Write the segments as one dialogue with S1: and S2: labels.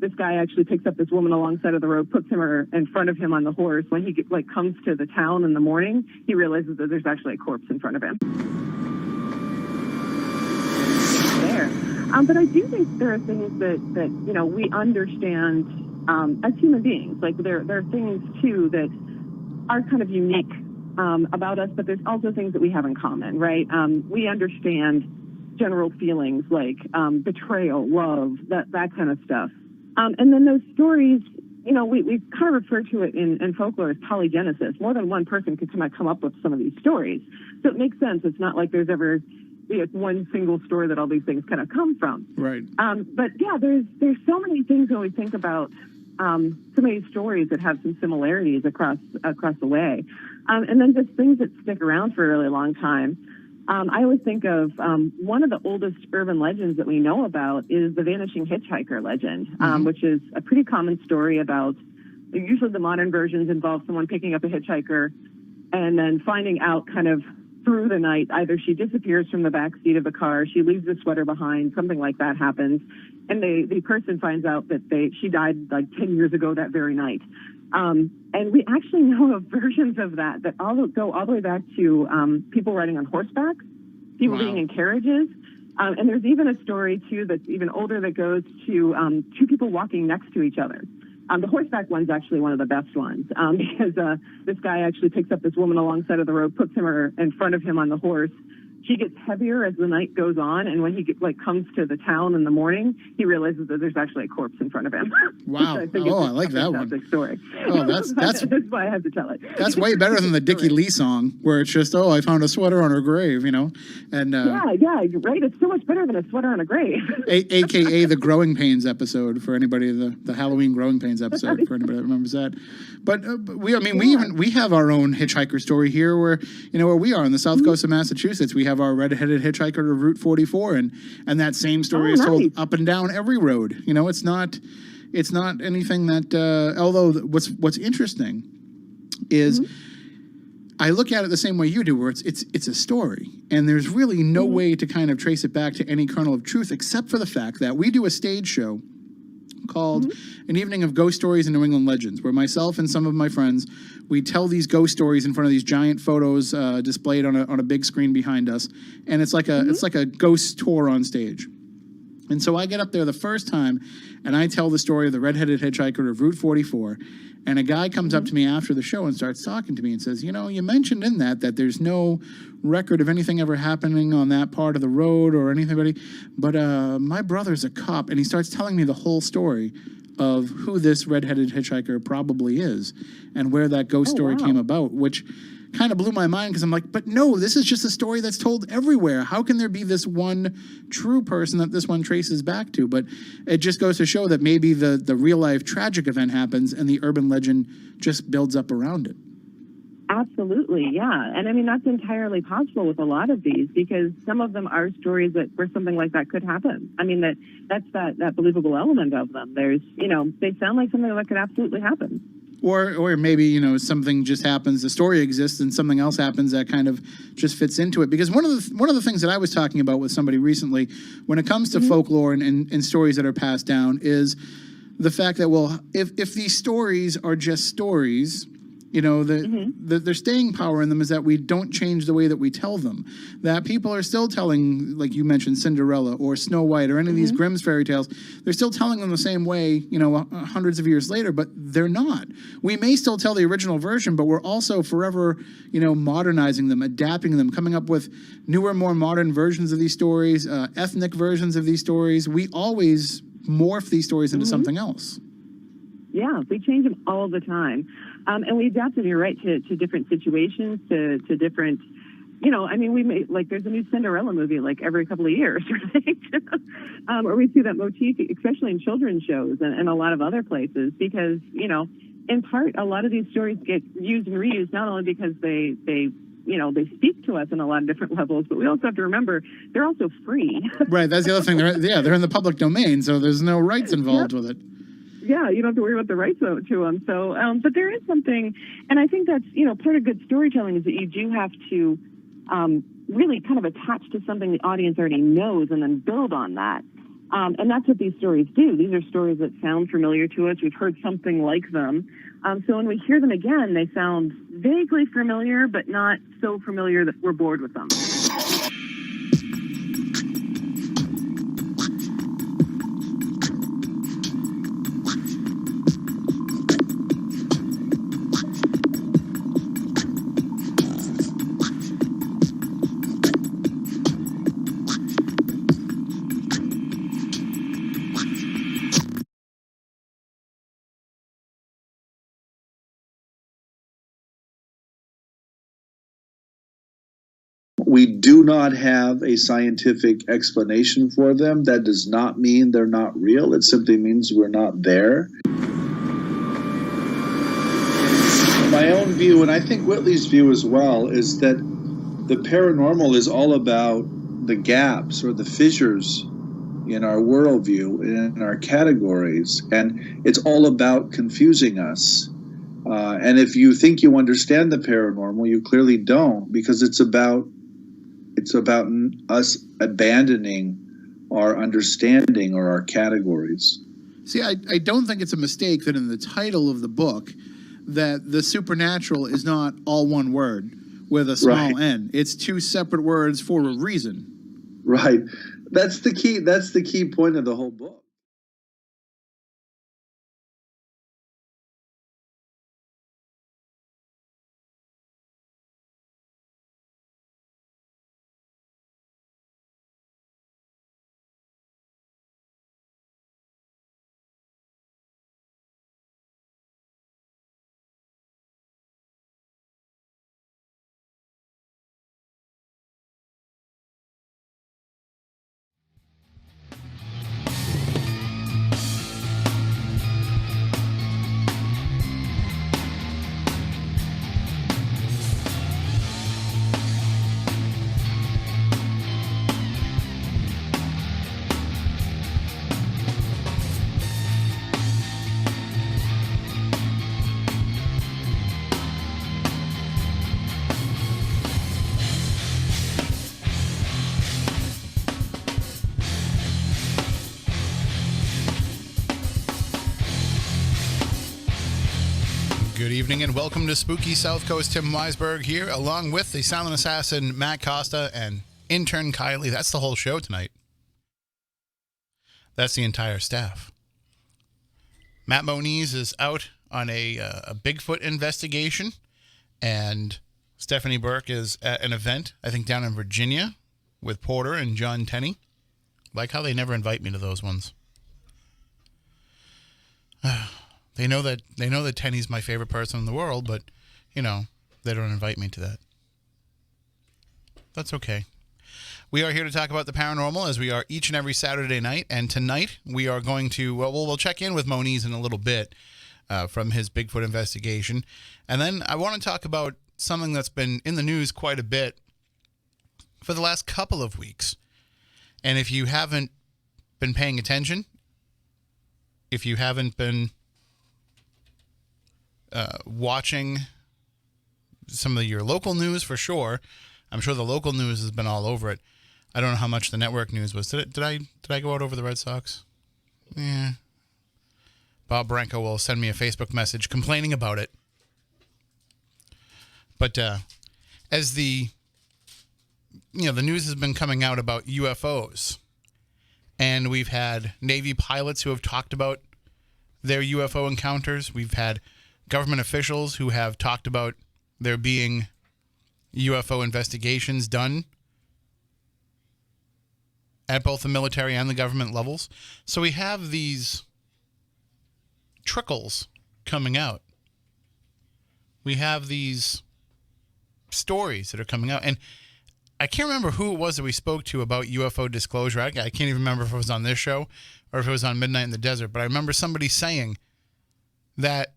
S1: this guy actually picks up this woman alongside of the road, puts her in front of him on the horse. When he comes to the town in the morning, he realizes that there's actually a corpse in front of him. There. But I do think there are things that we understand as human beings. Like there are things too that are kind of unique about us, but there's also things that we have in common, right? We understand general feelings like betrayal, love, that kind of stuff. And then those stories, we kind of refer to it in folklore as polygenesis. More than one person could come up with some of these stories. So it makes sense. It's not like there's ever one single story that all these things kind of come from.
S2: Right.
S1: But yeah, there's so many things when we think about so many stories that have some similarities across the way. And then just things that stick around for a really long time. I always think of one of the oldest urban legends that we know about is the vanishing hitchhiker legend, which is a pretty common story about, usually the modern versions involve someone picking up a hitchhiker and then finding out kind of through the night, either she disappears from the back seat of the car, she leaves the sweater behind, something like that happens, and the person finds out that she died like 10 years ago that very night. And we actually know of versions of that go all the way back to people riding on horseback, people being in carriages. And there's even a story, too, that's even older that goes to two people walking next to each other. The horseback one's actually one of the best ones because this guy actually picks up this woman alongside of the road, puts her in front of him on the horse. She gets heavier as the night goes on, and when he comes to the town in the morning, he realizes that there's actually a corpse in front of him.
S2: Wow! I like that one.
S1: Story.
S2: Oh, that's
S1: why I have to tell it.
S2: That's way better than the Dickie Lee song, where it's just, I found a sweater on her grave, And
S1: yeah, you're right. It's so much better than a sweater on a grave.
S2: AKA the Growing Pains episode for anybody, the Halloween Growing Pains episode for anybody that remembers that. But we have our own hitchhiker story here, where we are on the south coast of Massachusetts. We have our red-headed hitchhiker to Route 44, and that same story is told up and down every road. It's not anything that. Although what's interesting is, I look at it the same way you do, where it's a story, and there's really no way to kind of trace it back to any kernel of truth, except for the fact that we do a stage show called An Evening of Ghost Stories and New England Legends, where myself and some of my friends, we tell these ghost stories in front of these giant photos displayed on a big screen behind us, and it's like a ghost tour on stage. And so I get up there the first time, and I tell the story of the red-headed hitchhiker of Route 44, and a guy comes up to me after the show and starts talking to me and says, you mentioned in that there's no record of anything ever happening on that part of the road or anything, but my brother's a cop, and he starts telling me the whole story of who this red-headed hitchhiker probably is and where that ghost story came about, which kind of blew my mind, because I'm like, but no, this is just a story that's told everywhere. How can there be this one true person that this one traces back to? But it just goes to show that maybe the real-life tragic event happens and the urban legend just builds up around it.
S1: Absolutely, yeah. And I mean, that's entirely possible with a lot of these, because some of them are stories where something like that could happen. I mean, that's that believable element of them. There's, they sound like something that could absolutely happen.
S2: Or maybe, something just happens, the story exists, and something else happens that kind of just fits into it. Because one of the things that I was talking about with somebody recently, when it comes to folklore and stories that are passed down, is the fact that, well, if these stories are just stories, their staying power in them is that we don't change the way that we tell them. That people are still telling, like you mentioned, Cinderella or Snow White or any of these Grimm's fairy tales, they're still telling them the same way, hundreds of years later, but they're not. We may still tell the original version, but we're also forever, modernizing them, adapting them, coming up with newer, more modern versions of these stories, ethnic versions of these stories. We always morph these stories into something else.
S1: Yeah, we change them all the time. And we adapt them, you're right, to different situations, to different, we may, there's a new Cinderella movie, every couple of years, right? Or we see that motif, especially in children's shows and a lot of other places, because, in part, a lot of these stories get used and reused, not only because they speak to us on a lot of different levels, but we also have to remember they're also free.
S2: Right, that's the other thing. They're in the public domain, so there's no rights involved with it.
S1: Yeah, you don't have to worry about the rights to them. So, but there is something, and I think that's, part of good storytelling is that you do have to really kind of attach to something the audience already knows and then build on that. And that's what these stories do. These are stories that sound familiar to us. We've heard something like them. So when we hear them again, they sound vaguely familiar, but not so familiar that we're bored with them.
S3: We do not have a scientific explanation for them. That does not mean they're not real. It simply means we're not there. My own view, and I think Whitley's view as well, is that the paranormal is all about the gaps or the fissures in our worldview, in our categories, and it's all about confusing us. And if you think you understand the paranormal, you clearly don't, because it's about us abandoning our understanding or our categories.
S2: See, I don't think it's a mistake that in the title of the book that the supernatural is not all one word with a small n. It's two separate words for a reason.
S3: Right. That's the key. That's the key point of the whole book.
S2: Good evening and welcome to Spooky South Coast. Tim Weisberg here, along with the silent assassin Matt Costa and intern Kylie. That's the whole show tonight. That's the entire staff. Matt Moniz is out on a Bigfoot investigation, and Stephanie Burke is at an event, I think down in Virginia, with Porter and John Tenney. Like how they never invite me to those ones. They know that Tenney's my favorite person in the world, but, you know, they don't invite me to that. That's okay. We are here to talk about the paranormal, as we are each and every Saturday night. And tonight we are going to, we'll check in with Moniz in a little bit from his Bigfoot investigation. And then I want to talk about something that's been in the news quite a bit for the last couple of weeks. And if you haven't been paying attention, if you haven't been watching some of your local news, for sure, I'm sure the local news has been all over it. I don't know how much the network news was. Did I go out over the Red Sox? Yeah. Bob Branco will send me a Facebook message complaining about it. But as the news has been coming out about UFOs, and we've had Navy pilots who have talked about their UFO encounters. We've had government officials who have talked about there being UFO investigations done at both the military and the government levels. So we have these trickles coming out. We have these stories that are coming out. And I can't remember who it was that we spoke to about UFO disclosure. I can't even remember if it was on this show or if it was on Midnight in the Desert. But I remember somebody saying that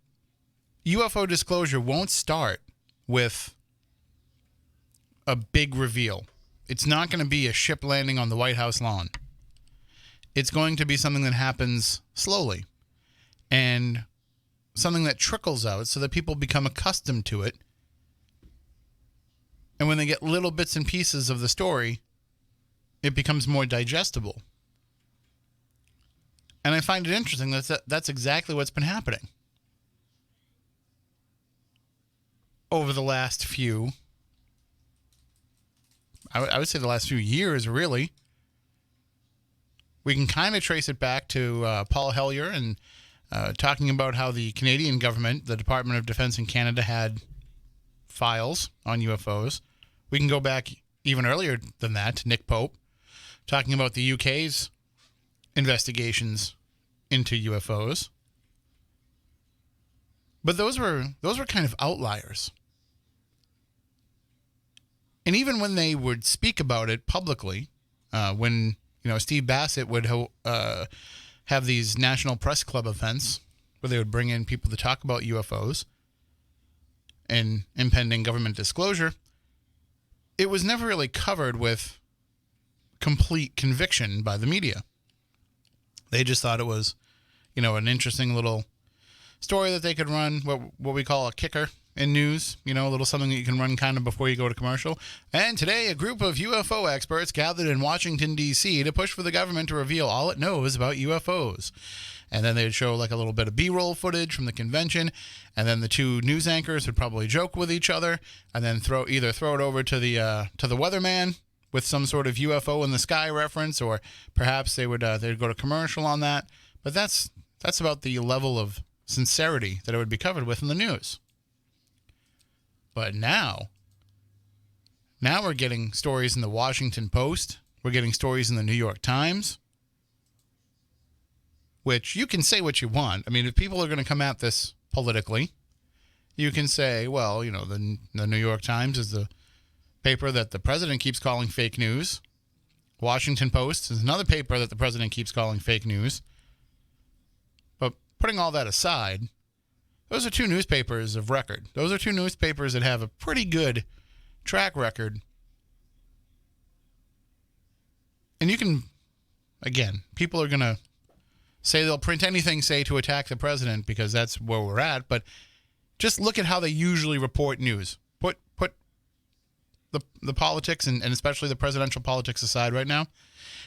S2: UFO disclosure won't start with a big reveal. It's not going to be a ship landing on the White House lawn. It's going to be something that happens slowly and something that trickles out so that people become accustomed to it. And when they get little bits and pieces of the story, it becomes more digestible. And I find it interesting that's exactly what's been happening over the last few, I would say the last few years, really. We can kind of trace it back to Paul Hellyer and talking about how the Canadian government, the Department of Defense in Canada, had files on UFOs. We can go back even earlier than that to Nick Pope, talking about the UK's investigations into UFOs. But those were kind of outliers. And even when they would speak about it publicly, when Steve Bassett would have these National Press Club events where they would bring in people to talk about UFOs and impending government disclosure, it was never really covered with complete conviction by the media. They just thought it was, an interesting little story that they could run, what we call a kicker in news, a little something that you can run kind of before you go to commercial. And today, a group of UFO experts gathered in Washington, D.C. to push for the government to reveal all it knows about UFOs. And then they'd show like a little bit of B-roll footage from the convention, and then the two news anchors would probably joke with each other, and then throw it over to the weatherman with some sort of UFO in the sky reference, or perhaps they'd go to commercial on that. But that's about the level of sincerity that it would be covered with in the news. But now we're getting stories in the Washington Post. We're getting stories in the New York Times, which you can say what you want. I mean, if people are going to come at this politically, you can say, well, the New York Times is the paper that the president keeps calling fake news. Washington Post is another paper that the president keeps calling fake news. But putting all that aside, those are two newspapers of record. Those are two newspapers that have a pretty good track record. And you can, again, people are going to say they'll print anything, say, to attack the president because that's where we're at. But just look at how they usually report news. Put the politics and especially the presidential politics aside right now,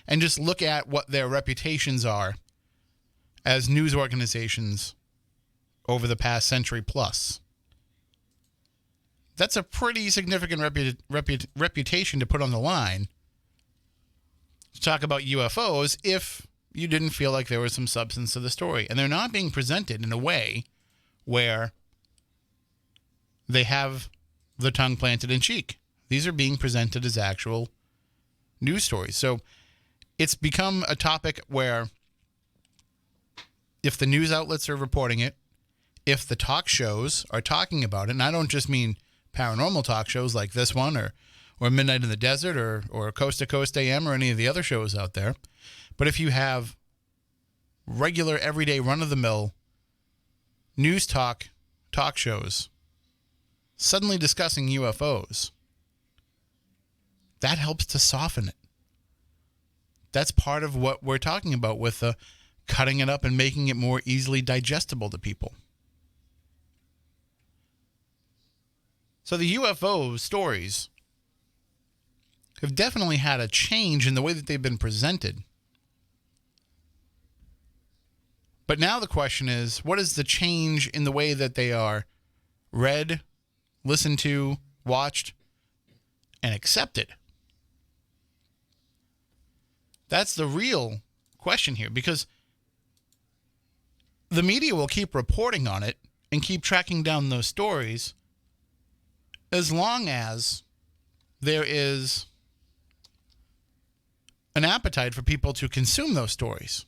S2: and just look at what their reputations are as news organizations over the past century plus. That's a pretty significant reputation to put on the line to talk about UFOs if you didn't feel like there was some substance to the story. And they're not being presented in a way where they have the tongue planted in cheek. These are being presented as actual news stories. So it's become a topic where if the news outlets are reporting it, if the talk shows are talking about it, and I don't just mean paranormal talk shows like this one or Midnight in the Desert or Coast to Coast AM or any of the other shows out there, but if you have regular, everyday, run-of-the-mill news talk shows suddenly discussing UFOs, that helps to soften it. That's part of what we're talking about with the cutting it up and making it more easily digestible to people. So the UFO stories have definitely had a change in the way that they've been presented. But now the question is, what is the change in the way that they are read, listened to, watched, and accepted? That's the real question here, because the media will keep reporting on it and keep tracking down those stories as long as there is an appetite for people to consume those stories.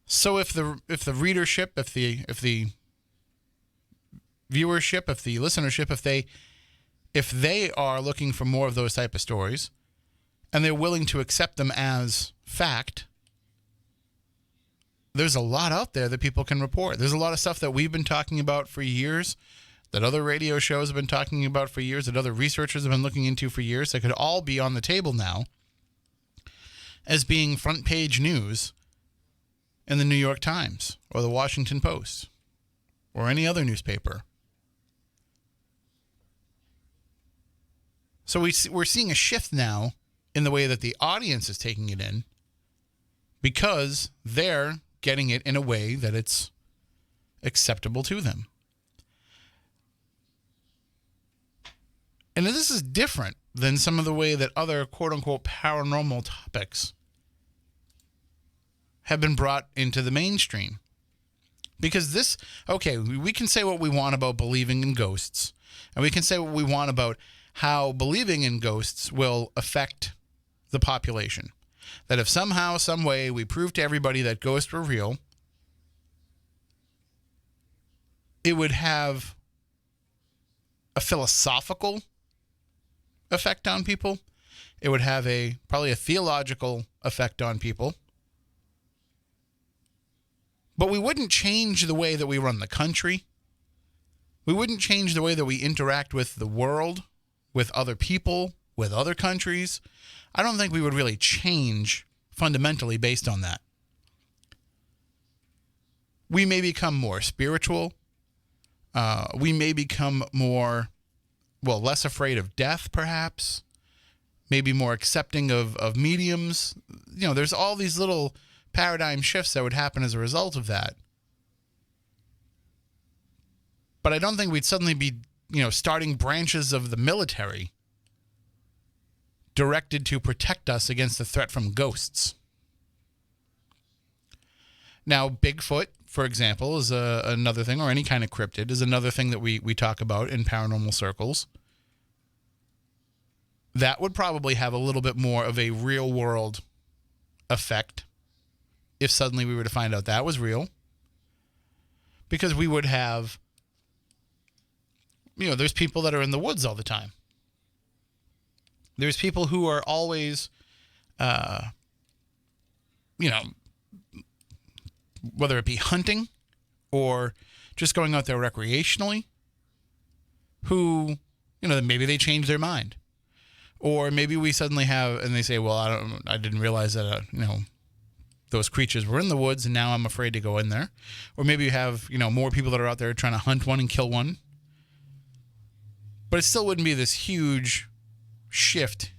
S2: So if the readership, if the viewership, if the listenership, if they are looking for more of those type of stories, and they're willing to accept them as fact, there's a lot out there that people can report. There's a lot of stuff that we've been talking about for years, that other radio shows have been talking about for years, that other researchers have been looking into for years, that could all be on the table now as being front page news in the New York Times or the Washington Post or any other newspaper. So we're seeing a shift now in the way that the audience is taking it in, because they're getting it in a way that it's acceptable to them. And this is different than some of the way that other quote-unquote paranormal topics have been brought into the mainstream. Because this, okay, we can say what we want about believing in ghosts, and we can say what we want about how believing in ghosts will affect the population. That if somehow, some way, we prove to everybody that ghosts were real, it would have a philosophical effect on people. It would have probably a theological effect on people. But we wouldn't change the way that we run the country. We wouldn't change the way that we interact with the world, with other people, with other countries. I don't think we would really change fundamentally based on that. We may become more spiritual. We may become less afraid of death, perhaps. Maybe more accepting of mediums. There's all these little paradigm shifts that would happen as a result of that. But I don't think we'd suddenly be, starting branches of the military directed to protect us against the threat from ghosts. Now, Bigfoot, for example, is another thing, or any kind of cryptid, is another thing that we talk about in paranormal circles. That would probably have a little bit more of a real-world effect if suddenly we were to find out that was real. Because we would have, there's people that are in the woods all the time. There's people who are always, whether it be hunting or just going out there recreationally, who, maybe they change their mind. Or maybe we suddenly have, and they say, well, I didn't realize that, those creatures were in the woods and now I'm afraid to go in there. Or maybe you have, more people that are out there trying to hunt one and kill one. But it still wouldn't be this huge shift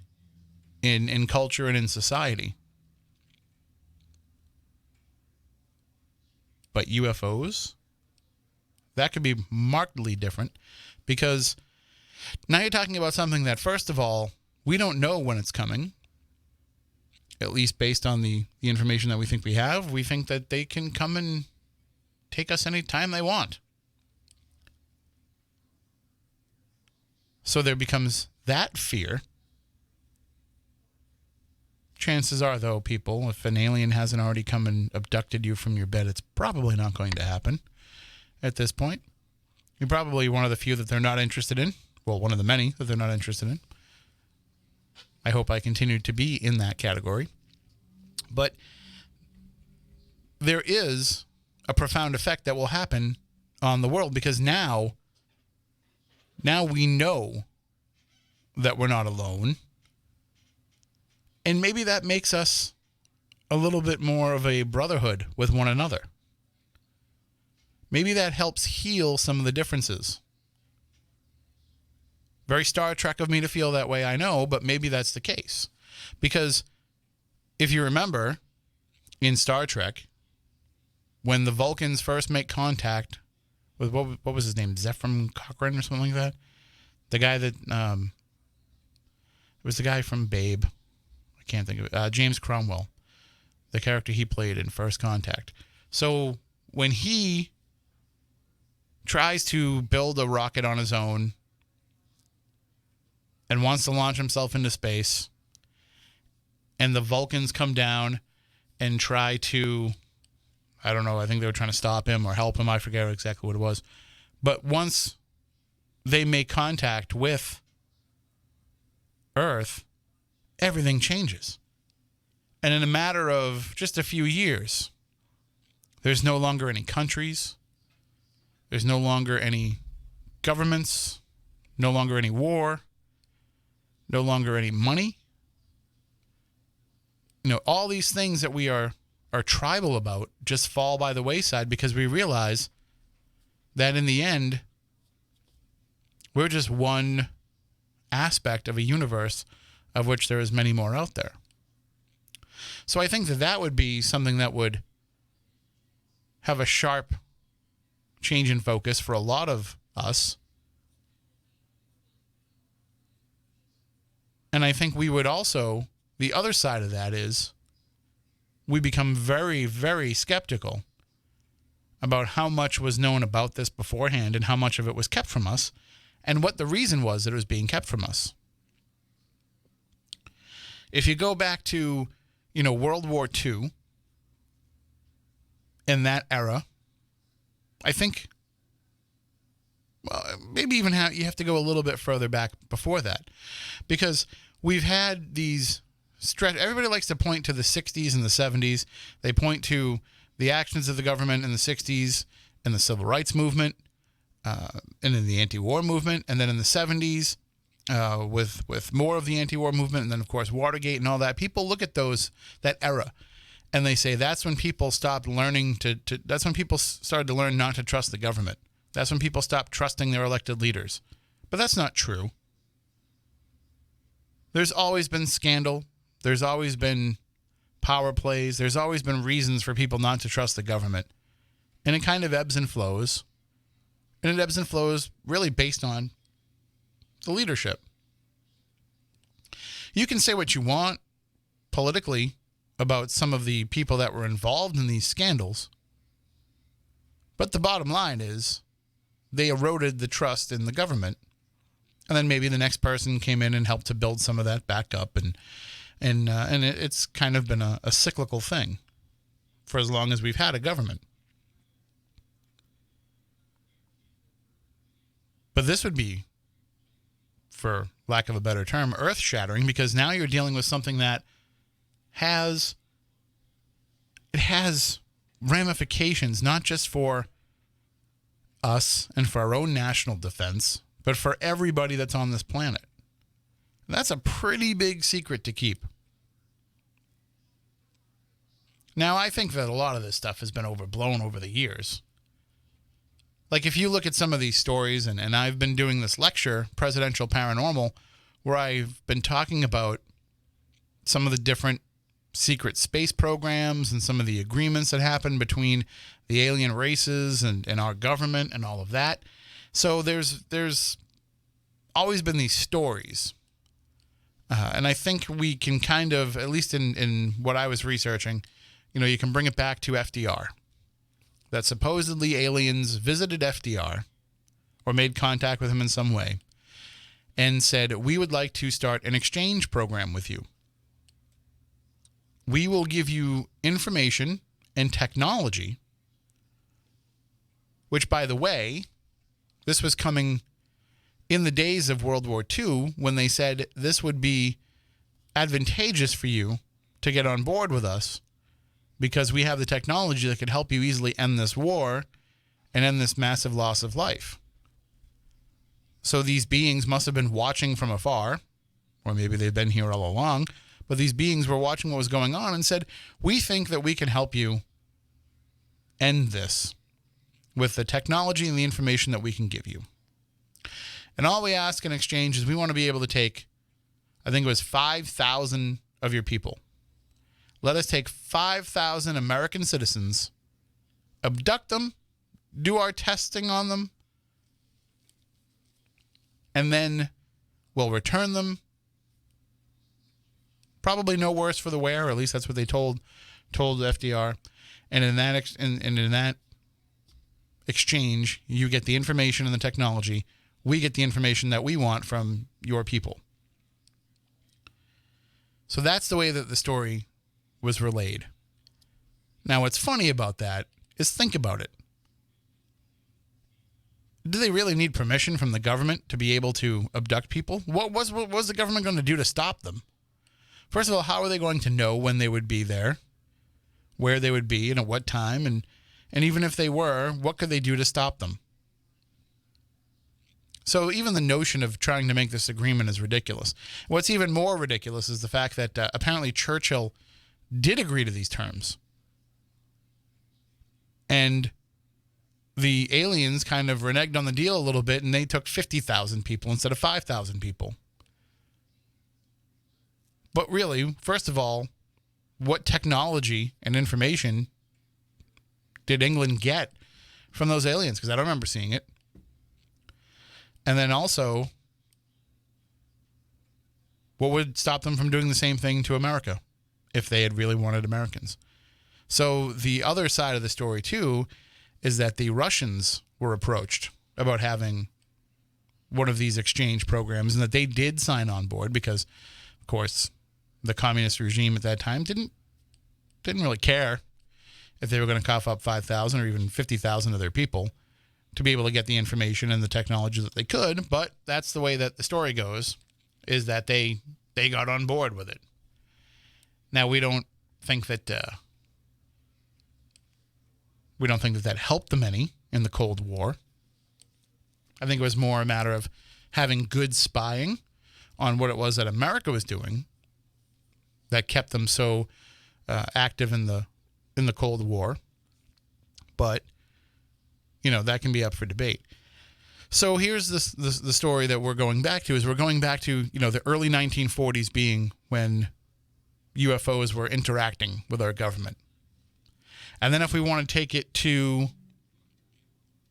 S2: in culture and in society. But UFOs, that could be markedly different, because now you're talking about something that, first of all, we don't know when it's coming. At least based on the information that we think we have. We think that they can come and take us any time they want. So there becomes that fear. Chances are, though, people, if an alien hasn't already come and abducted you from your bed, it's probably not going to happen at this point. You're probably one of the few that they're not interested in. Well, one of the many that they're not interested in. I hope I continue to be in that category. But there is a profound effect that will happen on the world, because now we know that we're not alone. And maybe that makes us a little bit more of a brotherhood with one another. Maybe that helps heal some of the differences. Very Star Trek of me to feel that way, I know, but maybe that's the case. Because if you remember, in Star Trek, when the Vulcans first make contact with, what was his name, Zephyr Cochrane or something like that? The guy that, it was the guy from Babe. I can't think of it. James Cromwell, the character he played in First Contact. So when he tries to build a rocket on his own and wants to launch himself into space, and the Vulcans come down and try to, I don't know, I think they were trying to stop him or help him. I forget exactly what it was. But once they make contact with Earth, everything changes. And in a matter of just a few years, there's no longer any countries. There's no longer any governments. No longer any war. No longer any money. All these things that we are tribal about just fall by the wayside, because we realize that in the end, we're just one aspect of a universe of which there is many more out there. So I think that would be something that would have a sharp change in focus for a lot of us. And I think we would also, the other side of that is, we become very, very skeptical about how much was known about this beforehand and how much of it was kept from us and what the reason was that it was being kept from us. If you go back to, World War II, in that era, I think, maybe even you have to go a little bit further back before that, because we've had these everybody likes to point to the 60s and the 70s. They point to the actions of the government in the 60s and the civil rights movement, and in the anti-war movement, and then in the 70s with more of the anti-war movement, and then of course Watergate and all that. People look at that era, and they say that's when people stopped learning that's when people started to learn not to trust the government. That's when people stopped trusting their elected leaders. But that's not true. There's always been scandal. There's always been power plays. There's always been reasons for people not to trust the government. And it kind of ebbs and flows. And it ebbs and flows really based on the leadership. You can say what you want politically about some of the people that were involved in these scandals. But the bottom line is they eroded the trust in the government. And then maybe the next person came in and helped to build some of that back up. And it's kind of been a cyclical thing for as long as we've had a government. But this would be, for lack of a better term, earth-shattering, because now you're dealing with something that has ramifications, not just for us and for our own national defense, but for everybody that's on this planet. That's a pretty big secret to keep. Now, I think that a lot of this stuff has been overblown over the years. Like, if you look at some of these stories, and I've been doing this lecture, Presidential Paranormal, where I've been talking about some of the different secret space programs and some of the agreements that happen between the alien races and our government and all of that. So there's always been these stories. And I think we can kind of, at least in what I was researching, you can bring it back to FDR. That supposedly aliens visited FDR or made contact with him in some way and said, we would like to start an exchange program with you. We will give you information and technology, which, by the way, this was coming in the days of World War II when they said this would be advantageous for you to get on board with us because we have the technology that could help you easily end this war and end this massive loss of life. So these beings must have been watching from afar, or maybe they've been here all along, but these beings were watching what was going on and said, we think that we can help you end this with the technology and the information that we can give you. And all we ask in exchange is we want to be able to take, I think it was 5,000 of your people. Let us take 5,000 American citizens, abduct them, do our testing on them, and then we'll return them. Probably no worse for the wear, or at least that's what they told FDR. And in that exchange, you get the information and the technology. We get the information that we want from your people. So that's the way that the story was relayed. Now, what's funny about that is, think about it. Do they really need permission from the government to be able to abduct people? What was the government going to do to stop them? First of all, how are they going to know when they would be there, where they would be, and at what time? And even if they were, what could they do to stop them? So even the notion of trying to make this agreement is ridiculous. What's even more ridiculous is the fact that apparently Churchill did agree to these terms. And the aliens kind of reneged on the deal a little bit, and they took 50,000 people instead of 5,000 people. But really, first of all, what technology and information did England get from those aliens? Because I don't remember seeing it. And then also, what would stop them from doing the same thing to America if they had really wanted Americans? So the other side of the story, too, is that the Russians were approached about having one of these exchange programs, and that they did sign on board because, of course, the communist regime at that time didn't really care if they were going to cough up 5,000 or even 50,000 of their people to be able to get the information and the technology that they could. But that's the way that the story goes, is that they got on board with it. Now, we don't think that that helped them any in the Cold War. I think it was more a matter of having good spying on what it was that America was doing that kept them so active in the Cold War. But, that can be up for debate. So here's the story that we're going back to, the early 1940s being when UFOs were interacting with our government. And then if we want to take it to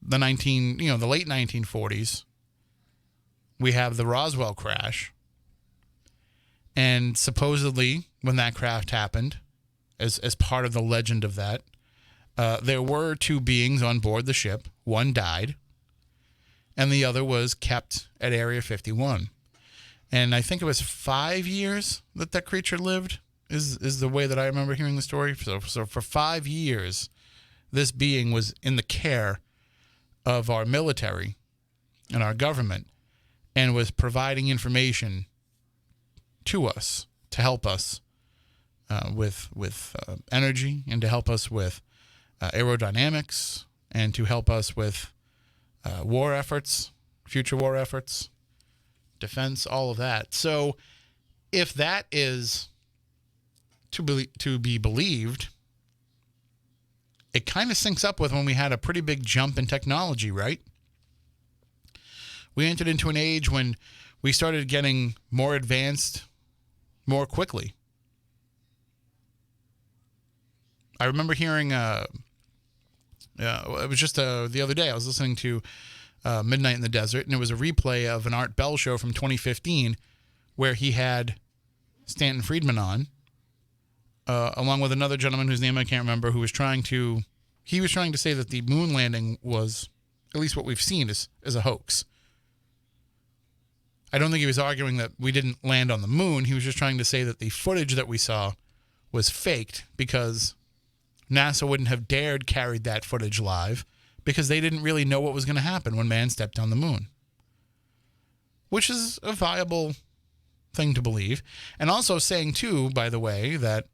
S2: the late 1940s, we have the Roswell crash. And supposedly, when that crash happened, as part of the legend of that, there were two beings on board the ship. One died, and the other was kept at Area 51. And I think it was 5 years that creature lived, is the way that I remember hearing the story. So for 5 years, this being was in the care of our military and our government and was providing information to us to help us with energy, and to help us with aerodynamics, and to help us with war efforts, future war efforts, defense, all of that. So if that is to be believed, it kind of syncs up with when we had a pretty big jump in technology, right? We entered into an age when we started getting more advanced more quickly. I remember hearing, it was just the other day, I was listening to Midnight in the Desert, and it was a replay of an Art Bell show from 2015 where he had Stanton Friedman on, along with another gentleman whose name I can't remember, who was trying to say that the moon landing was, at least what we've seen, is a hoax. I don't think he was arguing that we didn't land on the moon. He was just trying to say that the footage that we saw was faked because NASA wouldn't have dared carry that footage live because they didn't really know what was going to happen when man stepped on the moon. Which is a viable thing to believe. And also saying, too, by the way, that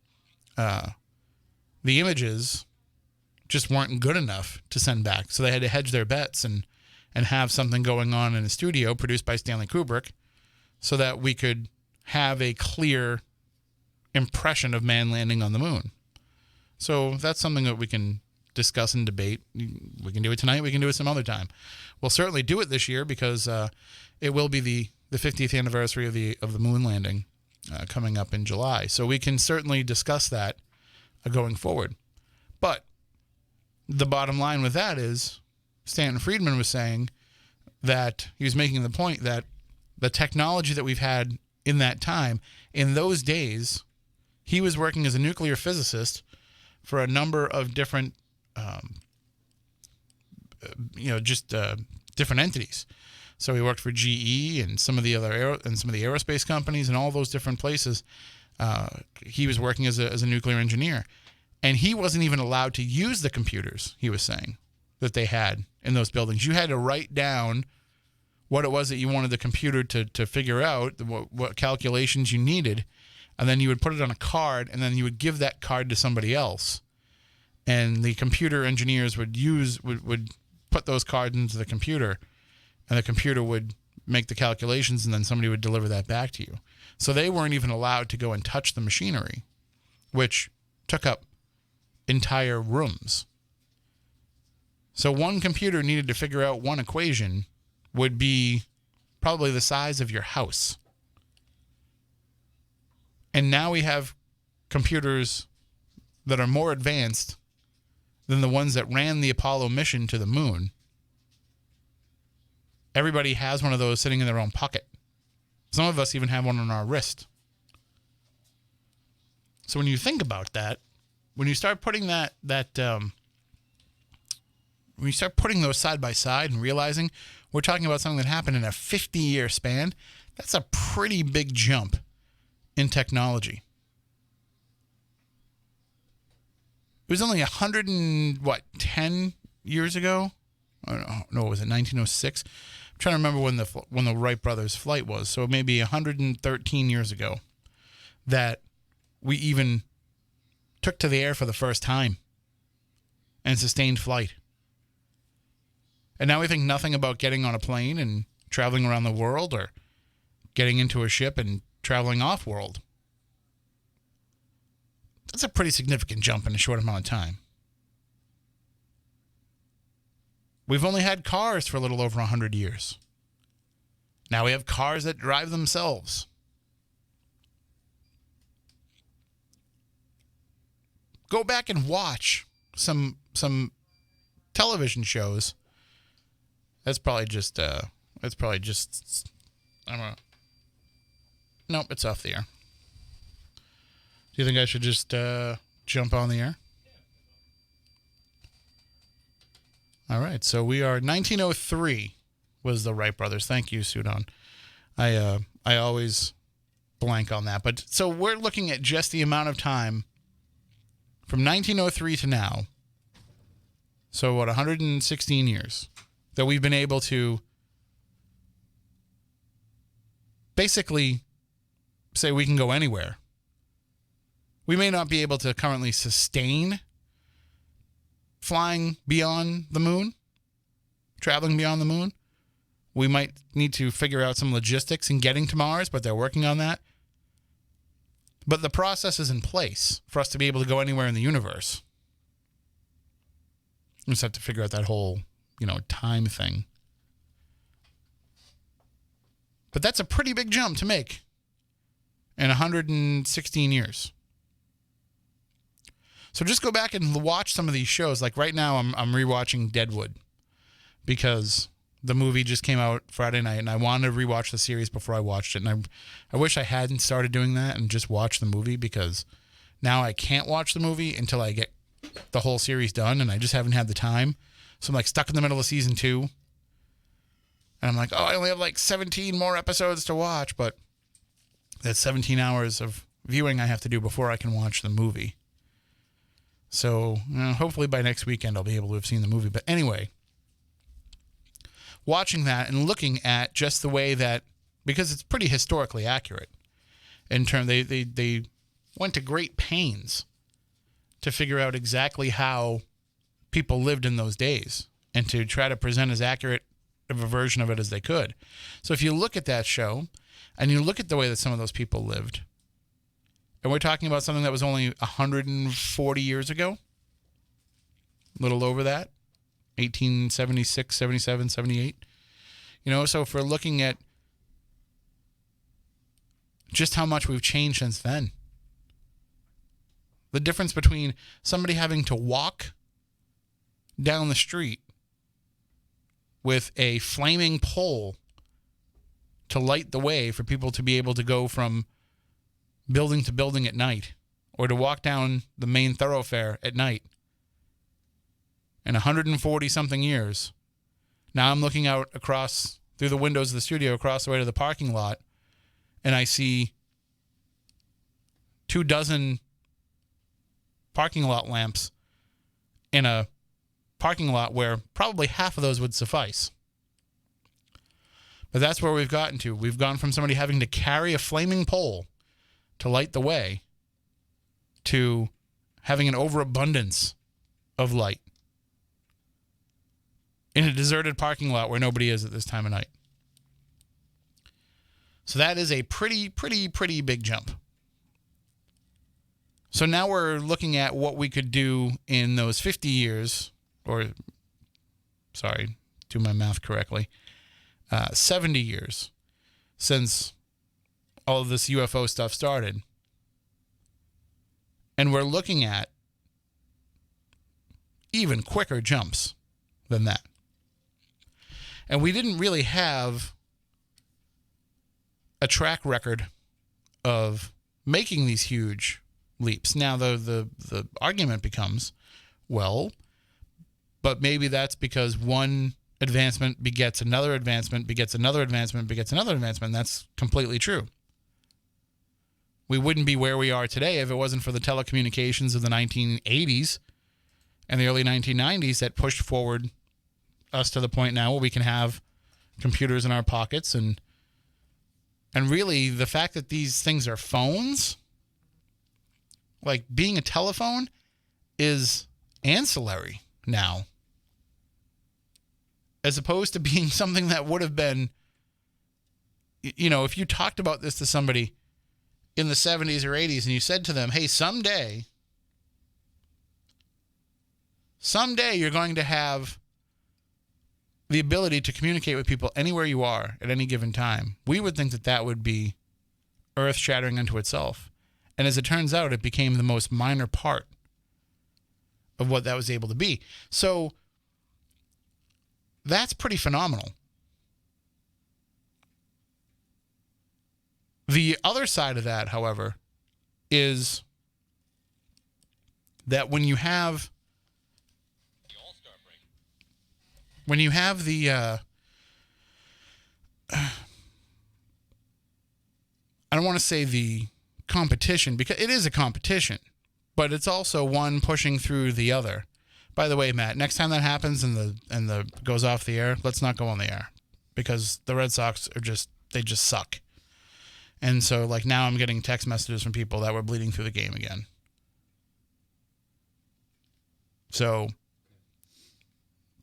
S2: the images just weren't good enough to send back. So they had to hedge their bets and have something going on in a studio produced by Stanley Kubrick so that we could have a clear impression of man landing on the moon. So that's something that we can discuss and debate. We can do it tonight. We can do it some other time. We'll certainly do it this year because it will be the 50th anniversary of the moon landing coming up in July. So we can certainly discuss that going forward. But the bottom line with that is Stanton Friedman was saying that he was making the point that the technology that we've had in that time, in those days, he was working as a nuclear physicist for a number of different, different entities. So he worked for GE and some of the aerospace companies and all those different places. He was working as a nuclear engineer, and he wasn't even allowed to use the computers. He was saying that they had in those buildings. You had to write down what it was that you wanted the computer to figure out, what calculations you needed, and then you would put it on a card, and then you would give that card to somebody else. And the computer engineers would put those cards into the computer, and the computer would make the calculations, and then somebody would deliver that back to you. So they weren't even allowed to go and touch the machinery, which took up entire rooms. So one computer needed to figure out one equation would be probably the size of your house. And now we have computers that are more advanced than the ones that ran the Apollo mission to the moon. Everybody has one of those sitting in their own pocket. Some of us even have one on our wrist. So when you think about that, when you start putting when you start putting those side by side and realizing we're talking about something that happened in a 50-year span, that's a pretty big jump in technology. It was only 10 years ago? No, was it 1906? I'm trying to remember when the Wright brothers' flight was. So maybe 113 years ago that we even took to the air for the first time and sustained flight. And now we think nothing about getting on a plane and traveling around the world or getting into a ship and traveling off-world. That's a pretty significant jump in a short amount of time. We've only had cars for a little over 100 years. Now we have cars that drive themselves. Go back and watch some television shows. That's probably just I don't know. Nope, it's off the air. Do you think I should just jump on the air? All right, so we are 1903 was the Wright brothers. Thank you, Sudan. I always blank on that. But so we're looking at just the amount of time from 1903 to now. So what, 116 years that we've been able to basically say we can go anywhere. We may not be able to currently sustain flying beyond the moon, traveling beyond the moon. We might need to figure out some logistics in getting to Mars, but they're working on that. But the process is in place for us to be able to go anywhere in the universe. We just have to figure out that whole, time thing. But that's a pretty big jump to make in 116 years. So just go back and watch some of these shows. Like right now, I'm rewatching Deadwood because the movie just came out Friday night, and I wanted to rewatch the series before I watched it. And I wish I hadn't started doing that and just watched the movie, because now I can't watch the movie until I get the whole series done, and I just haven't had the time. So I'm like stuck in the middle of season 2. And I'm like, I only have like 17 more episodes to watch, but that's 17 hours of viewing I have to do before I can watch the movie. So hopefully by next weekend I'll be able to have seen the movie. But anyway, watching that and looking at just the way that, because it's pretty historically accurate in terms, they went to great pains to figure out exactly how people lived in those days and to try to present as accurate of a version of it as they could. So if you look at that show and you look at the way that some of those people lived, and we're talking about something that was only 140 years ago, a little over that, 1876, 77, 78. So if we're looking at just how much we've changed since then, the difference between somebody having to walk down the street with a flaming pole to light the way for people to be able to go from building to building at night, or to walk down the main thoroughfare at night. In 140 something years, now I'm looking out across through the windows of the studio across the way to the parking lot, and I see 24 parking lot lamps in a parking lot where probably half of those would suffice. But that's where we've gotten to. We've gone from somebody having to carry a flaming pole to light the way to having an overabundance of light in a deserted parking lot where nobody is at this time of night. So that is a pretty big jump. So now we're looking at what we could do in those 50 years, or, sorry, do my math correctly, 70 years since all of this UFO stuff started. And we're looking at even quicker jumps than that. And we didn't really have a track record of making these huge leaps. Now, the argument becomes, well, but maybe that's because one advancement begets another advancement, begets another advancement, begets another advancement. That's completely true. We wouldn't be where we are today if it wasn't for the telecommunications of the 1980s and the early 1990s that pushed forward us to the point now where we can have computers in our pockets. And really, the fact that these things are phones, like being a telephone, is ancillary now, as opposed to being something that would have been, you know, if you talked about this to somebody in the 70s or 80s and you said to them, hey, someday you're going to have the ability to communicate with people anywhere you are at any given time, we would think that that would be earth-shattering unto itself. And as it turns out, it became the most minor part of what that was able to be. So that's pretty phenomenal. The other side of that, however, is that when you have the I don't want to say the competition, because it is a competition, but it's also one pushing through the other. By the way, Matt, next time that happens and the goes off the air, let's not go on the air, because the Red Sox they just suck. And so, like, now I'm getting text messages from people that were bleeding through the game again. So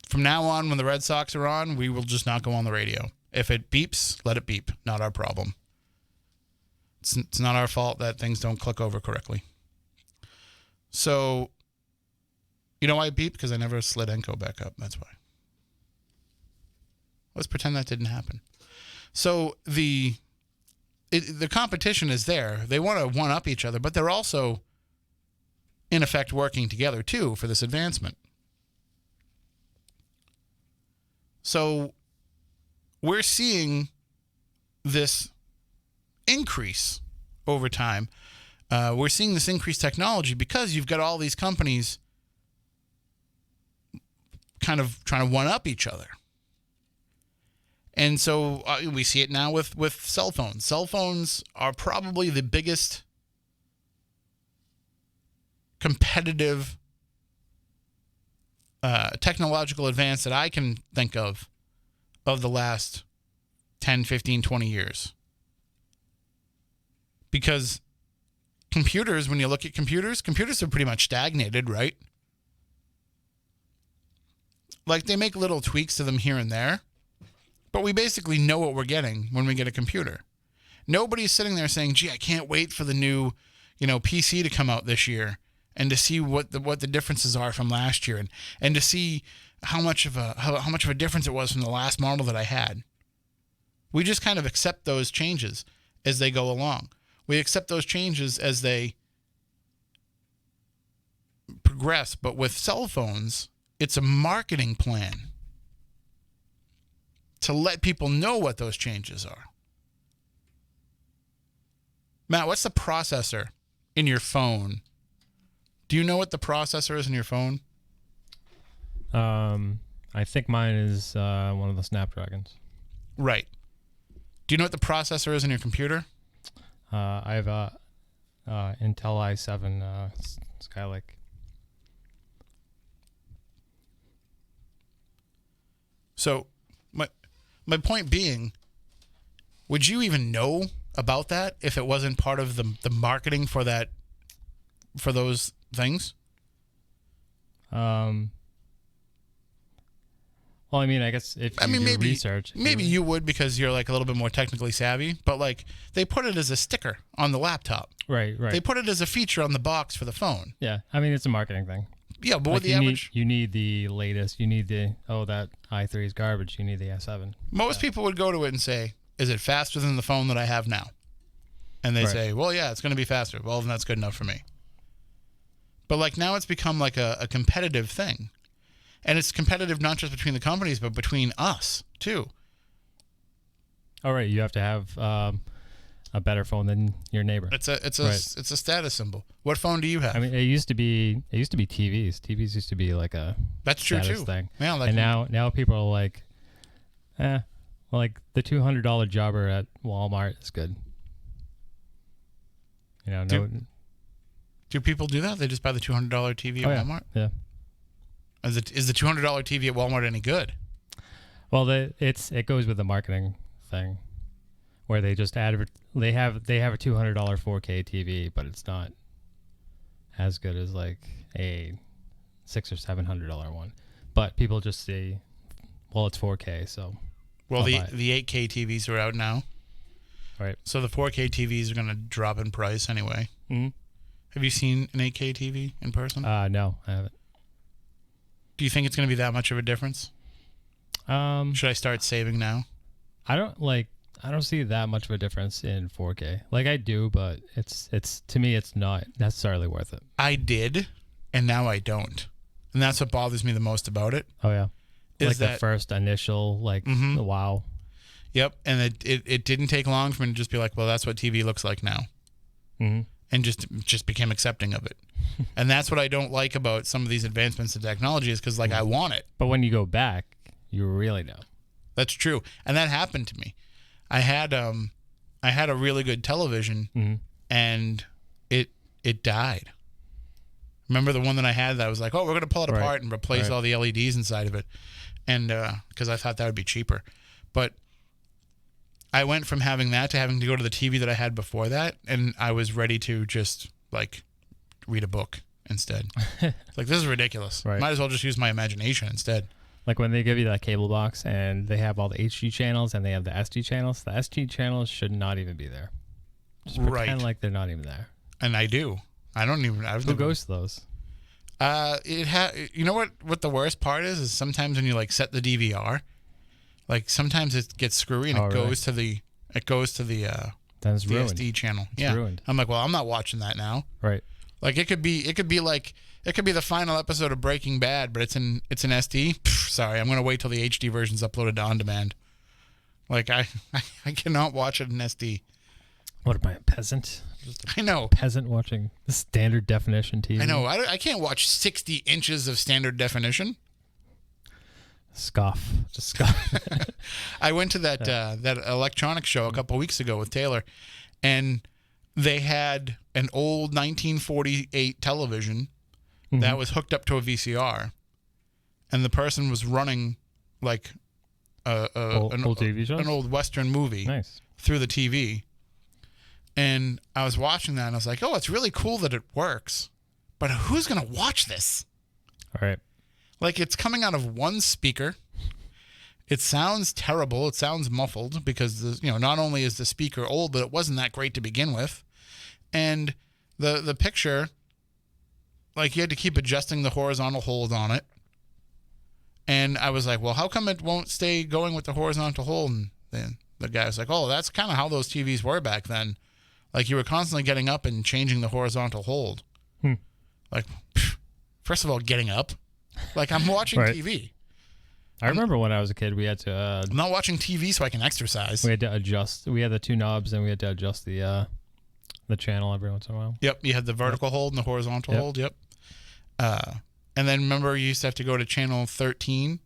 S2: from now on, when the Red Sox are on, we will just not go on the radio. If it beeps, let it beep. Not our problem. It's not our fault that things don't click over correctly. So, you know why it beeped? Because I never slid Enco back up. That's why. Let's pretend that didn't happen. So the competition is there. They want to one-up each other, but they're also, in effect, working together, too, for this advancement. So we're seeing this increase over time. We're seeing this increased technology because you've got all these companies kind of trying to one-up each other. And so we see it now with cell phones. Cell phones are probably the biggest competitive technological advance that I can think of the last 10, 15, 20 years. Because computers, when you look at computers are pretty much stagnated, right? Like, they make little tweaks to them here and there, but we basically know what we're getting when we get a computer. Nobody's sitting there saying, gee, I can't wait for the new, PC to come out this year and to see what the differences are from last year and to see how much of a difference it was from the last model that I had. We just kind of accept those changes as they go along. We accept those changes as they progress. But with cell phones, it's a marketing plan to let people know what those changes are. Matt, what's the processor in your phone? Do you know what the processor is in your phone?
S4: I think mine is one of the Snapdragons.
S2: Right. Do you know what the processor is in your computer?
S4: I have a Intel i7 Skylake.
S2: So my point being, would you even know about that if it wasn't part of the marketing for those things?
S4: Well, I mean, I guess if you do
S2: maybe
S4: research,
S2: maybe you would, because you're like a little bit more technically savvy. But like, they put it as a sticker on the laptop.
S4: Right.
S2: They put it as a feature on the box for the phone.
S4: Yeah, I mean, it's a marketing thing.
S2: Yeah, but
S4: Like,
S2: with the average,
S4: you need the latest. You need that i3 is garbage. You need the i7.
S2: most people would go to it and say, "Is it faster than the phone that I have now?" And they say, "Well, yeah, it's going to be faster." Well, then that's good enough for me. But like, now it's become like a competitive thing. And it's competitive not just between the companies, but between us, too.
S4: All right, you have to have a better phone than your neighbor.
S2: It's a status symbol. What phone do you have?
S4: I mean, it used to be TVs. TVs used to be like a
S2: That's true
S4: status
S2: too.
S4: thing.
S2: Yeah, like,
S4: and now people are like, like the $200 jobber at Walmart is good. You know,
S2: do people do that? They just buy the $200 TV at Walmart?
S4: Yeah.
S2: Is the $200 TV at Walmart any good?
S4: Well, it goes with the marketing thing, where they just they have a $200 4K TV, but it's not as good as like a $600 or $700 one. But people just see, well, it's 4K, so.
S2: Well, the 8K TVs are out now.
S4: Right.
S2: So the 4K TVs are going to drop in price anyway.
S4: Mm-hmm.
S2: Have you seen an 8K TV in person?
S4: No, I haven't.
S2: Do you think it's going to be that much of a difference? Should I start saving now?
S4: I don't see that much of a difference in 4K. Like I do, but it's to me it's not necessarily worth it.
S2: I did, and now I don't. And that's what bothers me the most about it.
S4: Oh yeah. Like
S2: that
S4: the first initial wow.
S2: Yep, and it didn't take long for me to just be like, well, that's what TV looks like now.
S4: Mm-hmm.
S2: And just became accepting of it. And that's what I don't like about some of these advancements in technology is because, like, I want it.
S4: But when you go back, you really know.
S2: That's true. And that happened to me. I had a really good television, and it died. Remember the one that I had that I was like, oh, we're going to pull it apart and replace all the LEDs inside of it. And because I thought that would be cheaper. But I went from having that to having to go to the TV that I had before that, and I was ready to just, like, read a book instead. Like, this is ridiculous.
S4: Right.
S2: Might as well just use my imagination instead.
S4: Like when they give you that cable box and they have all the HD channels and they have the SD channels, the SD channels should not even be there. Just pretend like they're not even there.
S2: And I do. I don't even.
S4: Who goes to those?
S2: You know what the worst part is sometimes when you like set the DVR, like sometimes it gets screwy and it goes to the
S4: then it's ruined.
S2: SD channel.
S4: It's ruined.
S2: I'm like, well, I'm not watching that now.
S4: Right.
S2: Like it could be the final episode of Breaking Bad, but it's an SD. Pff, sorry, I'm gonna wait till the HD version's uploaded to on demand. Like I cannot watch it in SD.
S4: What am I, a peasant?
S2: I know.
S4: Peasant watching the standard definition TV.
S2: I know. I can't watch 60 inches of standard definition.
S4: Scoff. Just scoff.
S2: I went to that electronics show a couple weeks ago with Taylor, and they had an old 1948 television that was hooked up to a VCR, and the person was running like an
S4: old TV shows?
S2: An old Western movie through the TV. And I was watching that, and I was like, oh, it's really cool that it works. But who's going to watch this?
S4: All right.
S2: Like, it's coming out of one speaker. It sounds terrible. It sounds muffled because, not only is the speaker old, but it wasn't that great to begin with. And the picture, like, you had to keep adjusting the horizontal hold on it. And I was like, well, how come it won't stay going with the horizontal hold? And then the guy was like, oh, that's kind of how those TVs were back then. Like, you were constantly getting up and changing the horizontal hold. Like, first of all, getting up. Like, I'm watching TV.
S4: I remember when I was a kid, we had to...
S2: I'm not watching TV so I can exercise.
S4: We had to adjust. We had the two knobs, and we had to adjust the channel every once in a while.
S2: Yep, you had the vertical hold and the horizontal hold. Yep. And then, remember, you used to have to go to channel 13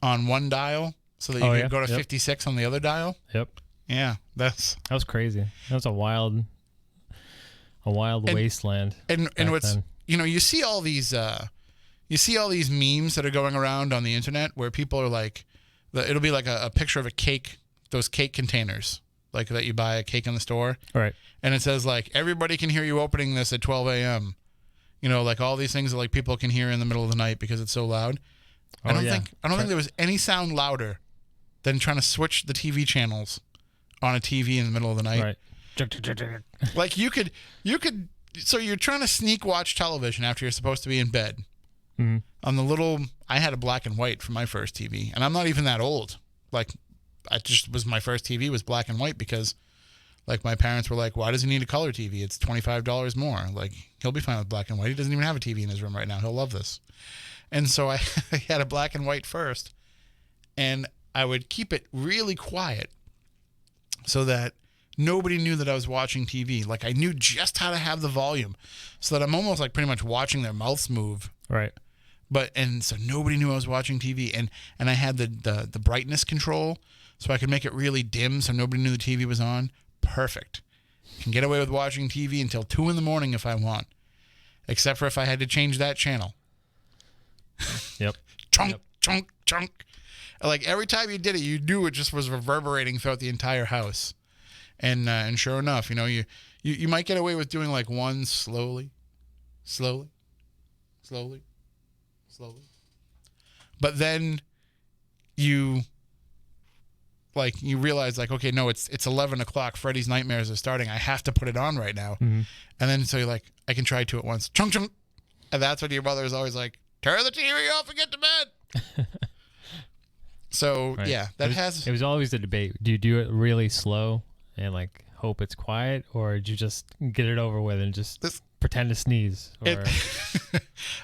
S2: on one dial so that you could go to 56 on the other dial.
S4: Yep.
S2: Yeah, that
S4: was crazy. That was a wild wasteland.
S2: And what's then. You see all these memes that are going around on the internet where people are like, it'll be like a picture of a cake, those cake containers, like that you buy a cake in the store,
S4: right? And
S2: it says like everybody can hear you opening this at 12 a.m. Like all these things that like people can hear in the middle of the night because it's so loud. I don't think there was any sound louder than trying to switch the TV channels on a TV in the middle of the night.
S4: Right.
S2: Like you could, so you're trying to sneak watch television after you're supposed to be in bed.
S4: Mm-hmm.
S2: On the little, I had a black and white for my first TV, and I'm not even that old. Like, my first TV was black and white because, like, my parents were like, why does he need a color TV? It's $25 more. Like, he'll be fine with black and white. He doesn't even have a TV in his room right now. He'll love this. And so I had a black and white first, and I would keep it really quiet so that nobody knew that I was watching TV. Like, I knew just how to have the volume so that I'm almost like pretty much watching their mouths move.
S4: Right.
S2: And so nobody knew I was watching TV, and I had the brightness control so I could make it really dim so nobody knew the TV was on. Perfect. Can get away with watching TV until 2 a.m. if I want, except for if I had to change that channel.
S4: Yep.
S2: Chunk,
S4: Yep.
S2: chunk, chunk. Like, every time you did it, you knew it just was reverberating throughout the entire house. And sure enough, you might get away with doing like one slowly. But then you realize, like, okay, no, it's 11 o'clock. Freddy's Nightmares are starting. I have to put it on right now.
S4: Mm-hmm.
S2: And then so you're like, I can try 2 at once. Chunk, chunk. And that's when your mother is always like, turn the TV off and get to bed. So,
S4: Right.
S2: yeah,
S4: It was always a debate. Do you do it really slow and like hope it's quiet, or do you just get it over with and just pretend to sneeze? Or...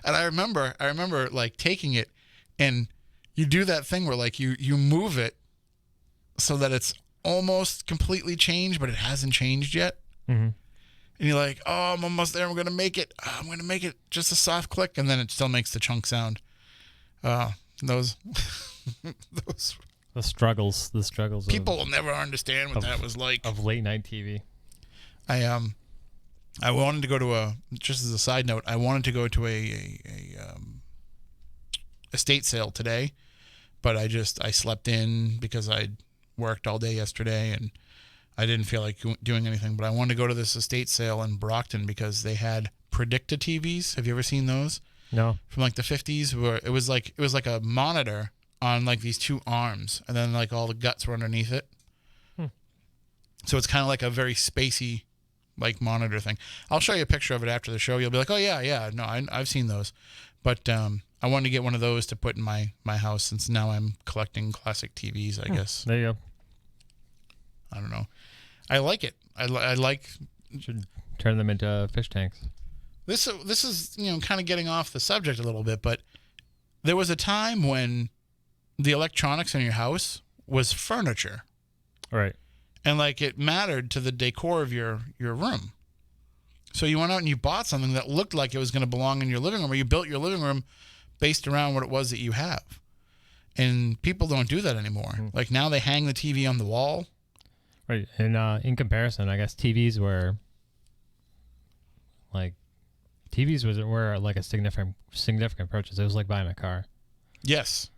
S2: And I remember like taking it, and you do that thing where like you move it so that it's almost completely changed, but it hasn't changed yet.
S4: Mm-hmm.
S2: And you're like, oh, I'm almost there. I'm going to make it. I'm going to make it just a soft click. And then it still makes the chunk sound. Those
S4: The struggles.
S2: People will never understand what that was like.
S4: Of late night TV.
S2: I wanted to go to just as a side note, I wanted to go to a estate sale today, but I slept in because I'd worked all day yesterday and I didn't feel like doing anything. But I wanted to go to this estate sale in Brockton because they had Predicta TVs. Have you ever seen those?
S4: No.
S2: From like the 50s, where it was like a monitor on like these 2 arms, and then like all the guts were underneath it. So it's kind of like a very spacey like monitor thing. I'll show you a picture of it after the show. You'll be like, oh yeah, no, I've seen those. But I wanted to get one of those to put in my house, since now I'm collecting classic TVs, I guess.
S4: There you go.
S2: I don't know. I like it. I like.
S4: Should turn them into fish tanks.
S2: This is kind of getting off the subject a little bit, but there was a time when the electronics in your house was furniture.
S4: Right.
S2: And like it mattered to the decor of your room. So you went out and you bought something that looked like it was going to belong in your living room, or you built your living room based around what it was that you have. And people don't do that anymore. Mm-hmm. Like now they hang the TV on the wall.
S4: Right. And in comparison, I guess TVs were like a significant purchase. It was like buying a car.
S2: Yes.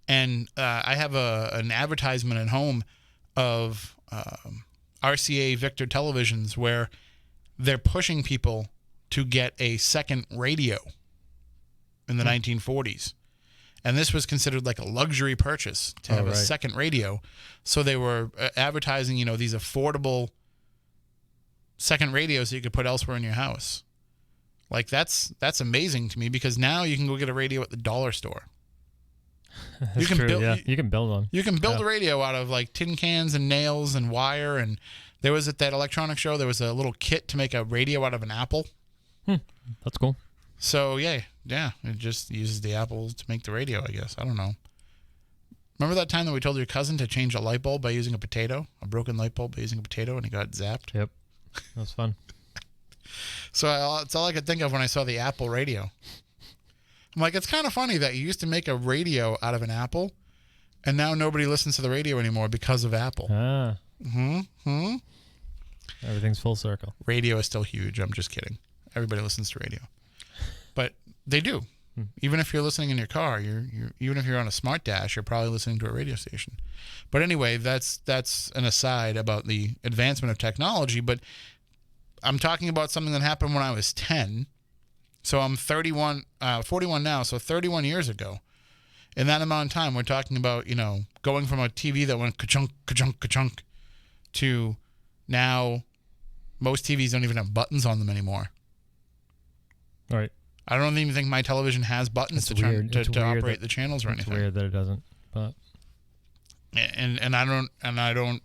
S2: And I have an advertisement at home of RCA Victor televisions where they're pushing people to get a second radio in the 1940s. And this was considered like a luxury purchase to have a second radio. So they were advertising, these affordable second radios that you could put elsewhere in your house. Like that's amazing to me, because now you can go get a radio at the dollar store.
S4: You can build one.
S2: You can build a radio out of like tin cans and nails and wire. And there was at that electronic show, there was a little kit to make a radio out of an apple.
S4: That's cool.
S2: So yeah, it just uses the apples to make the radio, I guess. I don't know. Remember that time that we told your cousin to change a light bulb by using a broken light bulb by using a potato, and he got zapped?
S4: Yep. That was fun.
S2: So it's all I could think of when I saw the Apple radio. I'm like, it's kind of funny that you used to make a radio out of an apple, and now nobody listens to the radio anymore because of Apple.
S4: Everything's full circle.
S2: Radio is still huge. I'm just kidding. Everybody listens to radio. But they do. Even if you're listening in your car, even if you're on a smart dash, you're probably listening to a radio station. But anyway, that's an aside about the advancement of technology. But I'm talking about something that happened when I was 10. So I'm 41 now, so 31 years ago. In that amount of time, we're talking about, going from a TV that went ka-chunk, ka-chunk, ka-chunk to now most TVs don't even have buttons on them anymore.
S4: Right.
S2: I don't even think my television has buttons to operate the channels or anything.
S4: It's weird that it doesn't. But
S2: and I don't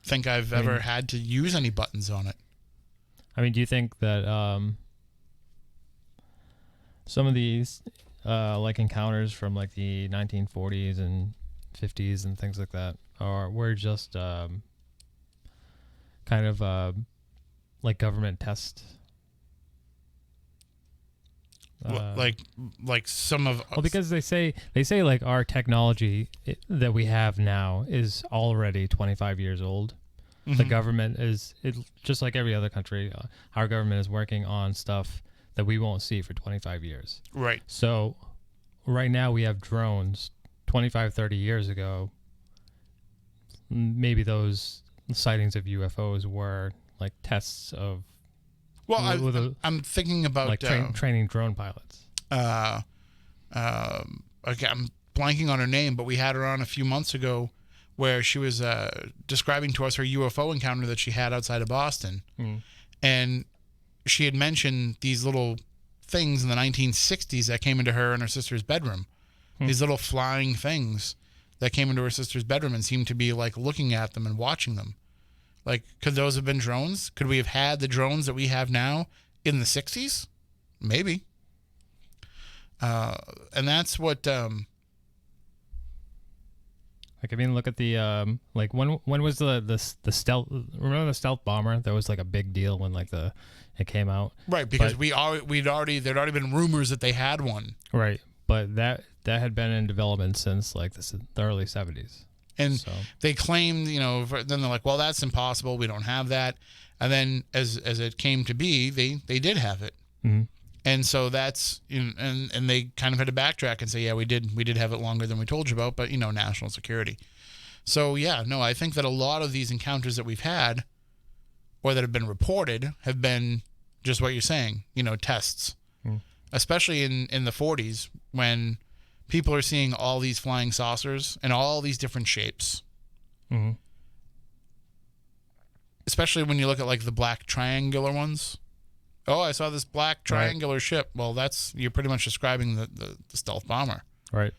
S2: think I've ever had to use any buttons on it.
S4: I mean, do you think that some of these like encounters from like the 1940s and 50s and things like that, or we're just kind of like government test.
S2: Like some of
S4: Well, because they say like our technology that we have now is already 25 years old. The government is just like every other country. Our government is working on stuff that we won't see for 25 years.
S2: Right.
S4: So right now we have drones. 25, 30 years ago, maybe those sightings of UFOs were like tests of.
S2: Well, I'm thinking about
S4: like training drone pilots.
S2: Okay, I'm blanking on her name, but we had her on a few months ago, where she was describing to us her UFO encounter that she had outside of Boston, and she had mentioned these little things in the 1960s that came into her and her sister's bedroom. These little flying things that came into her sister's bedroom and seemed to be like looking at them and watching them. Like, could those have been drones? Could we have had the drones that we have now in the 60s? Maybe. And that's what... Like,
S4: I mean, look at the like when was the stealth? Remember the stealth bomber? That was like a big deal when like it came out.
S2: Right, because there'd already been rumors that they had one.
S4: Right, but that had been in development since like the early 70s.
S2: And they claimed, then they're like, well, that's impossible. We don't have that. And then as it came to be, they did have it.
S4: Mm-hmm.
S2: And so that's, and they kind of had to backtrack and say, yeah, we did have it longer than we told you about, but, national security. So, yeah, no, I think that a lot of these encounters that we've had or that have been reported have been just what you're saying, tests, especially in the 40s when people are seeing all these flying saucers and all these different shapes.
S4: Mm-hmm.
S2: Especially when you look at like the black triangular ones. Oh, I saw this black triangular ship. Well, you're pretty much describing the stealth bomber.
S4: Right.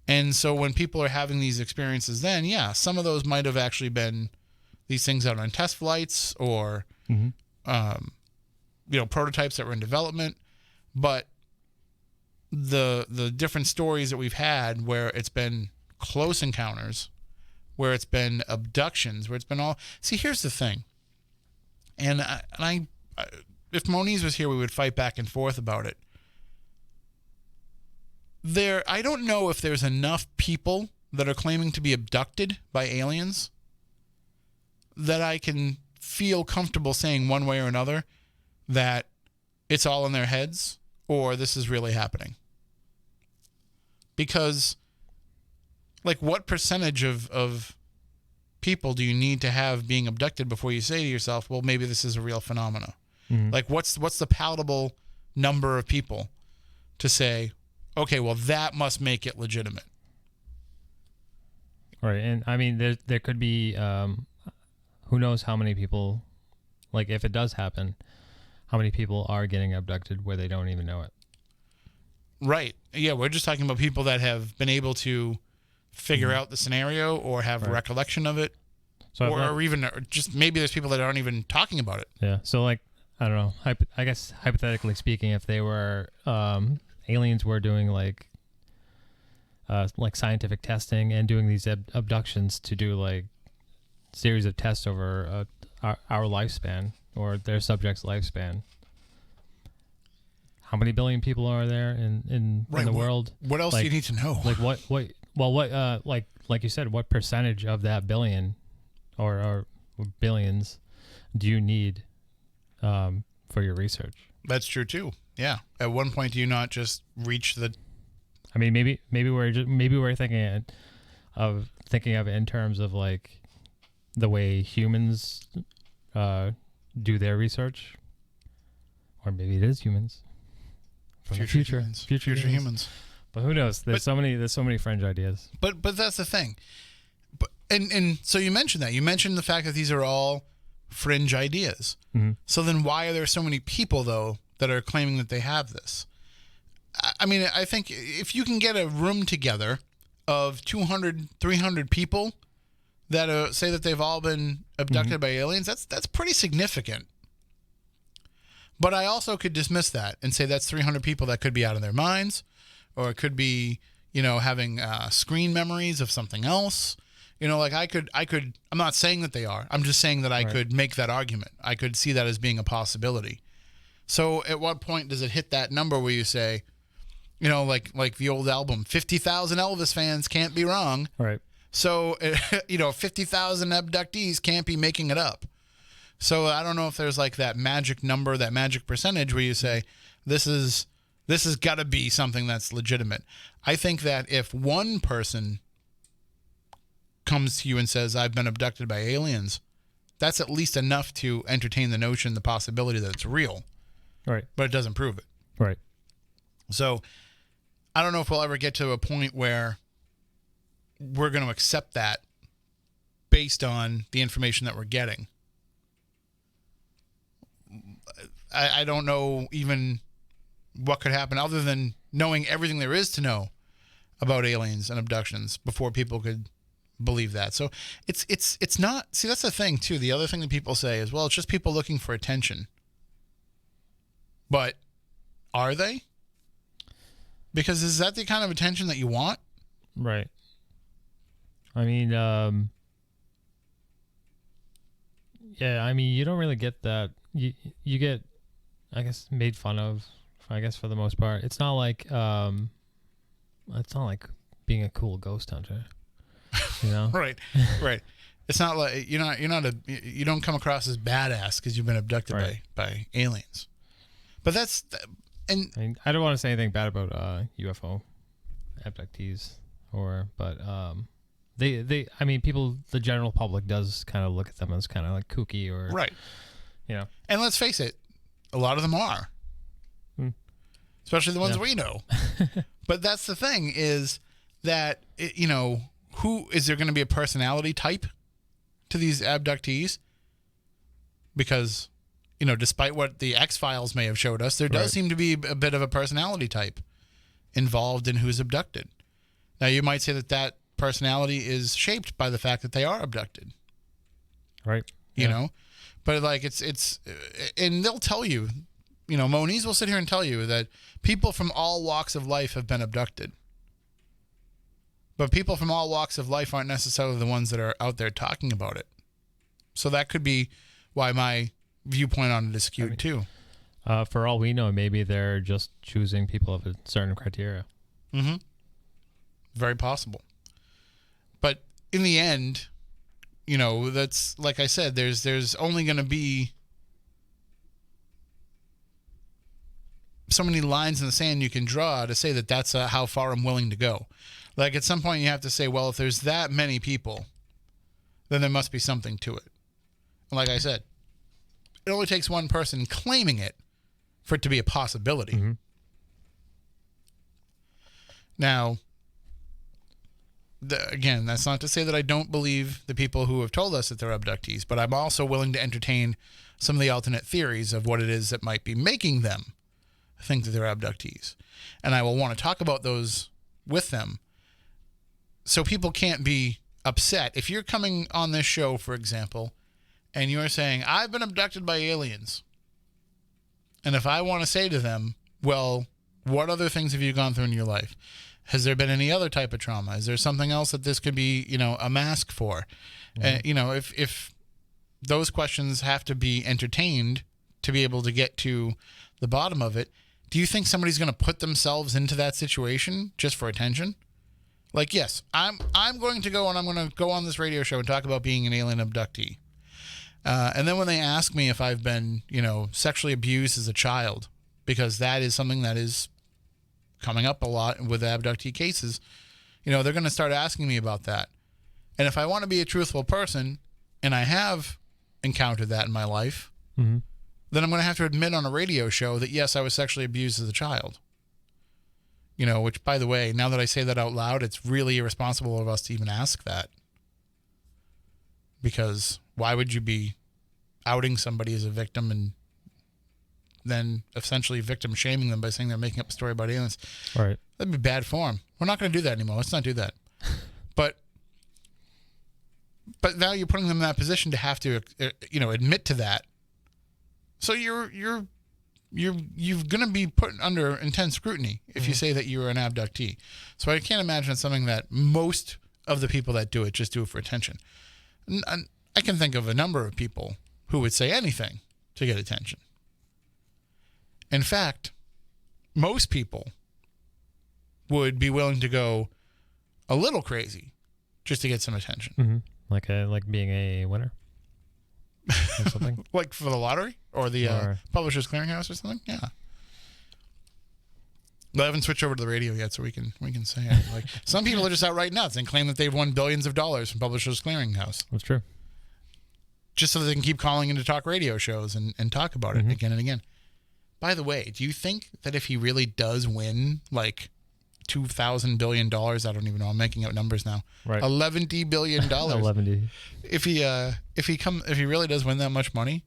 S2: And so when people are having these experiences then, yeah, some of those might have actually been these things out on test flights or, prototypes that were in development. But the different stories that we've had where it's been close encounters, where it's been abductions, where it's been all... See, here's the thing. And I if Moniz was here, we would fight back and forth about it. I don't know if there's enough people that are claiming to be abducted by aliens that I can feel comfortable saying one way or another that it's all in their heads or this is really happening. Because, like, what percentage of people do you need to have being abducted before you say to yourself, well, maybe this is a real phenomena?
S4: Mm-hmm.
S2: Like, what's the palatable number of people to say, okay, well, that must make it legitimate?
S4: Right, and I mean, there could be, who knows how many people, like, if it does happen, how many people are getting abducted where they don't even know it.
S2: Right. Yeah, we're just talking about people that have been able to figure out the scenario or have a recollection of it. So or even just maybe there's people that aren't even talking about it.
S4: Yeah. So, like, I don't know. I guess hypothetically speaking, if they were aliens were doing like scientific testing and doing these abductions to do like series of tests over our lifespan or their subject's lifespan. How many billion people are there in the world?
S2: What else do you need to know?
S4: Like what like you said, what percentage of that billion or billions do you need for your research?
S2: That's true too. Yeah. At one point, do you not just reach the?
S4: I mean, maybe we're thinking of it in terms of like the way humans do their research, or maybe it is humans from the future.
S2: Future humans.
S4: But who knows? There's so many fringe ideas.
S2: But that's the thing. But and so you mentioned that. You mentioned the fact that these are all fringe ideas.
S4: Mm-hmm.
S2: So then why are there so many people though that are claiming that they have this? I mean, I think if you can get a room together of 200, 300 people that say that they've all been abducted by aliens, that's pretty significant. But I also could dismiss that and say that's 300 people that could be out of their minds, or it could be, having screen memories of something else. Like I could, I'm not saying that they are. I'm just saying that I could make that argument. I could see that as being a possibility. So at what point does it hit that number where you say, like the old album, 50,000 Elvis fans can't be wrong.
S4: Right.
S2: So, 50,000 abductees can't be making it up. So I don't know if there's like that magic number, that magic percentage where you say, this has got to be something that's legitimate. I think that if one person comes to you and says, I've been abducted by aliens, that's at least enough to entertain the notion, the possibility that it's real.
S4: Right.
S2: But it doesn't prove it.
S4: Right.
S2: So I don't know if we'll ever get to a point where we're going to accept that based on the information that we're getting. I don't know even what could happen other than knowing everything there is to know about aliens and abductions before people could believe that. So it's not, see, that's the thing too. The other thing that people say is, well, it's just people looking for attention. But are they? Because is that the kind of attention that you want?
S4: Right. I mean, yeah, I mean, you don't really get that. You get, I guess, made fun of, I guess, for the most part. It's not like being a cool ghost hunter,
S2: Right. It's not like you don't come across as badass because you've been abducted by aliens. But and
S4: I mean, I don't want to say anything bad about UFO abductees, but they I mean, people, the general public does kind of look at them as kind of like kooky or
S2: right. And let's face it, a lot of them are. Especially the ones we know. But that's the thing is that, who is there going to be a personality type to these abductees? Because, despite what the X-Files may have showed us, there does seem to be a bit of a personality type involved in who's abducted. Now, you might say that personality is shaped by the fact that they are abducted.
S4: Right.
S2: You know? But, like, it's and they'll tell you, Moniz will sit here and tell you that people from all walks of life have been abducted. But people from all walks of life aren't necessarily the ones that are out there talking about it. So that could be why my viewpoint on it is skewed too.
S4: For all we know, maybe they're just choosing people of a certain criteria.
S2: Mm-hmm. Very possible. But in the end, that's, like I said, there's only going to be so many lines in the sand you can draw to say that that's how far I'm willing to go. Like, at some point you have to say, well, if there's that many people, then there must be something to it. And like I said, it only takes one person claiming it for it to be a possibility.
S4: Mm-hmm.
S2: Now, again, that's not to say that I don't believe the people who have told us that they're abductees, but I'm also willing to entertain some of the alternate theories of what it is that might be making them think that they're abductees. And I will want to talk about those with them so people can't be upset. If you're coming on this show, for example, and you're saying, I've been abducted by aliens, and if I want to say to them, well, what other things have you gone through in your life? Has there been any other type of trauma? Is there something else that this could be, a mask for?
S4: Mm-hmm.
S2: If those questions have to be entertained to be able to get to the bottom of it, do you think somebody's going to put themselves into that situation just for attention? Like, yes, I'm going to go and I'm going to go on this radio show and talk about being an alien abductee. And then when they ask me if I've been, sexually abused as a child, because that is something that is coming up a lot with abductee cases, they're going to start asking me about that. And if I want to be a truthful person, and I have encountered that in my life,
S4: mm-hmm.
S2: then I'm going to have to admit on a radio show that, yes, I was sexually abused as a child. Which, by the way, now that I say that out loud, it's really irresponsible of us to even ask that. Because why would you be outing somebody as a victim and then essentially victim shaming them by saying they're making up a story about aliens?
S4: Right.
S2: That'd be bad form. We're not going to do that anymore. Let's not do that. But now you're putting them in that position to have to, admit to that. So you're you're going to be put under intense scrutiny if you say that you're an abductee. So I can't imagine it's something that most of the people that do it just do it for attention. I can think of a number of people who would say anything to get attention. In fact, most people would be willing to go a little crazy just to get some attention.
S4: Mm-hmm. Like being a winner or something.
S2: Like for the lottery or the Publishers Clearinghouse or something. Yeah. I haven't switched over to the radio yet, so we can say it. Like some people are just outright nuts and claim that they've won billions of dollars from Publishers Clearinghouse.
S4: That's true.
S2: Just so they can keep calling into talk radio shows and talk about it again and again. By the way, do you think that if he really does win like $2,000 billion, I don't even know, I'm making out numbers now.
S4: Right.
S2: $11 billion.
S4: $11.
S2: If he really does win that much money,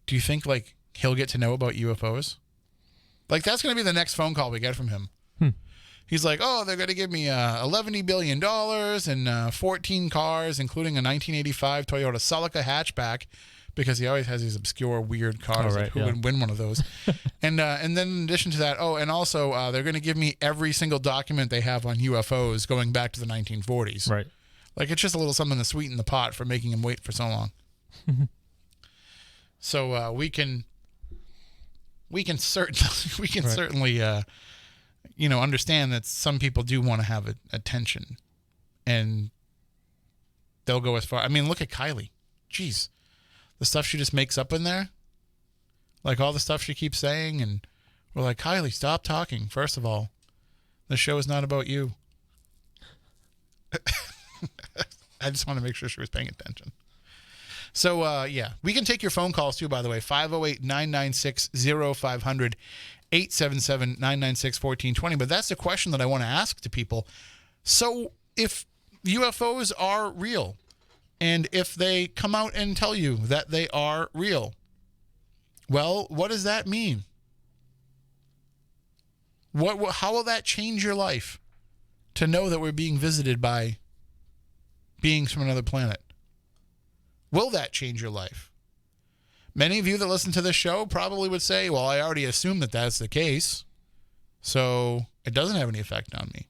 S2: do you think like he'll get to know about UFOs? Like that's going to be the next phone call we get from him. He's like, oh, they're going to give me $11 billion and 14 cars, including a 1985 Toyota Celica hatchback, because he always has these obscure, weird cars. Who would win one of those? And then in addition to that, and also they're going to give me every single document they have on UFOs going back to the 1940s.
S4: Right.
S2: Like it's just a little something to sweeten the pot for making him wait for so long. So we can certainly understand that some people do want to have attention, and they'll go as far. I mean, look at Kylie. Jeez, the stuff she just makes up in there, like all the stuff she keeps saying, and we're like, Kylie, stop talking. First of all, the show is not about you. I just want to make sure she was paying attention. So, we can take your phone calls too, by the way. 508-996-0500, 877-996-1420. But that's the question that I want to ask to people. So if UFOs are real, and if they come out and tell you that they are real, well, what does that mean? How will that change your life to know that we're being visited by beings from another planet? Will that change your life? Many of you that listen to this show probably would say, well, I already assume that that's the case, so it doesn't have any effect on me.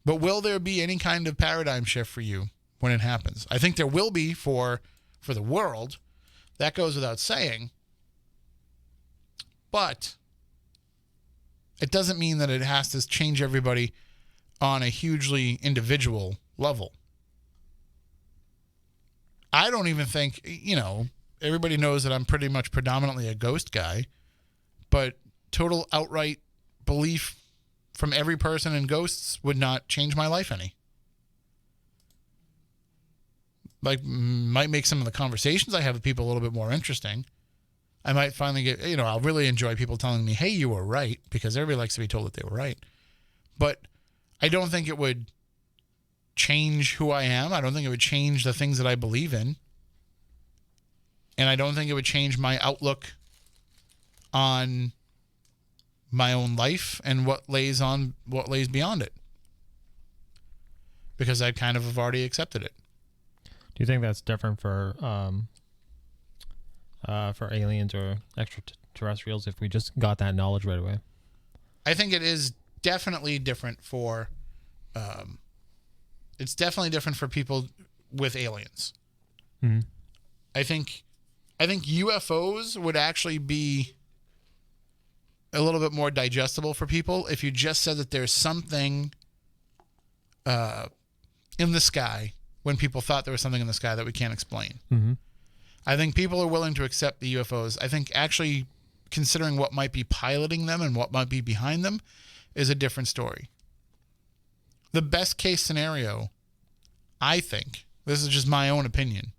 S2: But will there be any kind of paradigm shift for you when it happens? I think there will be for the world. That goes without saying. But it doesn't mean that it has to change everybody on a hugely individual level. I don't even think, everybody knows that I'm pretty much predominantly a ghost guy, but total outright belief from every person in ghosts would not change my life any. Like, might make some of the conversations I have with people a little bit more interesting. I might finally get, I'll really enjoy people telling me, hey, you were right, because everybody likes to be told that they were right. But I don't think it would change who I am. I don't think it would change the things that I believe in. And I don't think it would change my outlook on my own life and what lays beyond it. Because I kind of have already accepted it.
S4: Do you think that's different for aliens or extraterrestrials if we just got that knowledge right away?
S2: I think it is definitely different for it's definitely different for people with aliens.
S4: Mm-hmm.
S2: I think UFOs would actually be a little bit more digestible for people if you just said that there's something in the sky when people thought there was something in the sky that we can't explain.
S4: Mm-hmm.
S2: I think people are willing to accept the UFOs. I think actually considering what might be piloting them and what might be behind them is a different story. The best case scenario, I think, this is just my own opinion,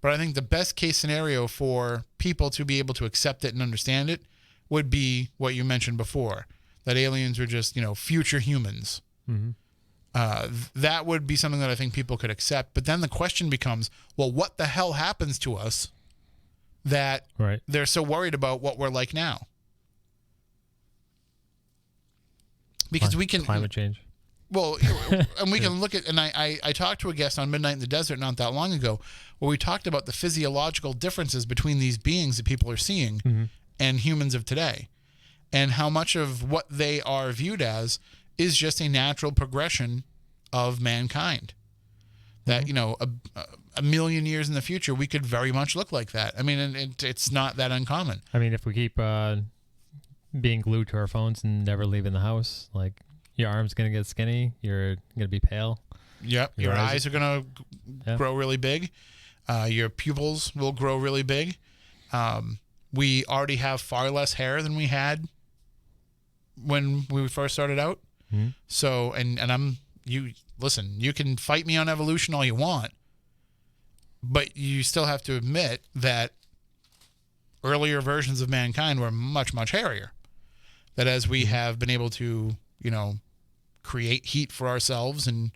S2: but I think the best case scenario for people to be able to accept it and understand it would be what you mentioned before, that aliens are just, future humans.
S4: Mm-hmm.
S2: That would be something that I think people could accept. But then the question becomes, well, what the hell happens to us that they're so worried about what we're like now? Because we can...
S4: Climate change.
S2: Well, and we can look at, and I talked to a guest on Midnight in the Desert not that long ago, where we talked about the physiological differences between these beings that people are seeing,
S4: mm-hmm.
S2: and humans of today, and how much of what they are viewed as is just a natural progression of mankind. That, you know, a million years in the future, we could very much look like that. I mean, and it's not that uncommon.
S4: I mean, if we keep being glued to our phones and never leaving the house, like your arm's going to get skinny, you're going to be pale.
S2: Yep. Your eyes are going to grow really big. Your pupils will grow really big. We already have far less hair than we had when we first started out. Mm-hmm. So, listen, you can fight me on evolution all you want, but you still have to admit that earlier versions of mankind were much, much hairier. That as we have been able to, you know, create heat for ourselves and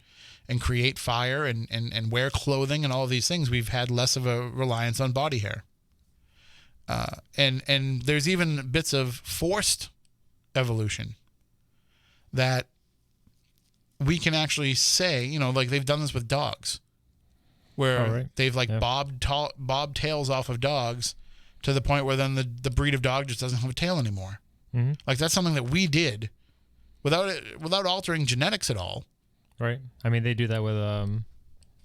S2: create fire and wear clothing and all of these things, we've had less of a reliance on body hair. And there's even bits of forced evolution that we can actually say, you know, like they've done this with dogs, where they've bobbed tails off of dogs to the point where then the breed of dog just doesn't have a tail anymore. Mm-hmm. Like that's something that we did without altering genetics at all.
S4: Right. I mean, they do that with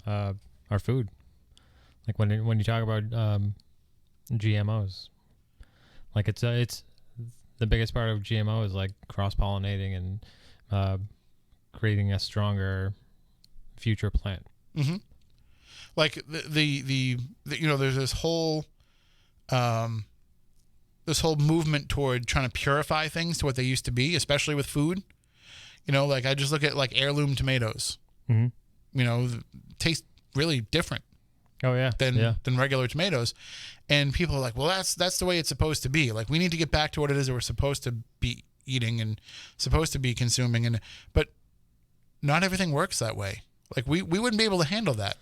S4: our food. Like when you talk about GMOs, like it's the biggest part of GMO is like cross-pollinating and creating a stronger future plant.
S2: Mm-hmm. Like the you know, there's this whole movement toward trying to purify things to what they used to be, especially with food. You know, like I just look at like heirloom tomatoes. Mm-hmm. You know, taste really different.
S4: Oh yeah.
S2: Than regular tomatoes, and people are like, well, that's the way it's supposed to be. Like we need to get back to what it is that we're supposed to be eating and supposed to be consuming, but not everything works that way. Like we wouldn't be able to handle that.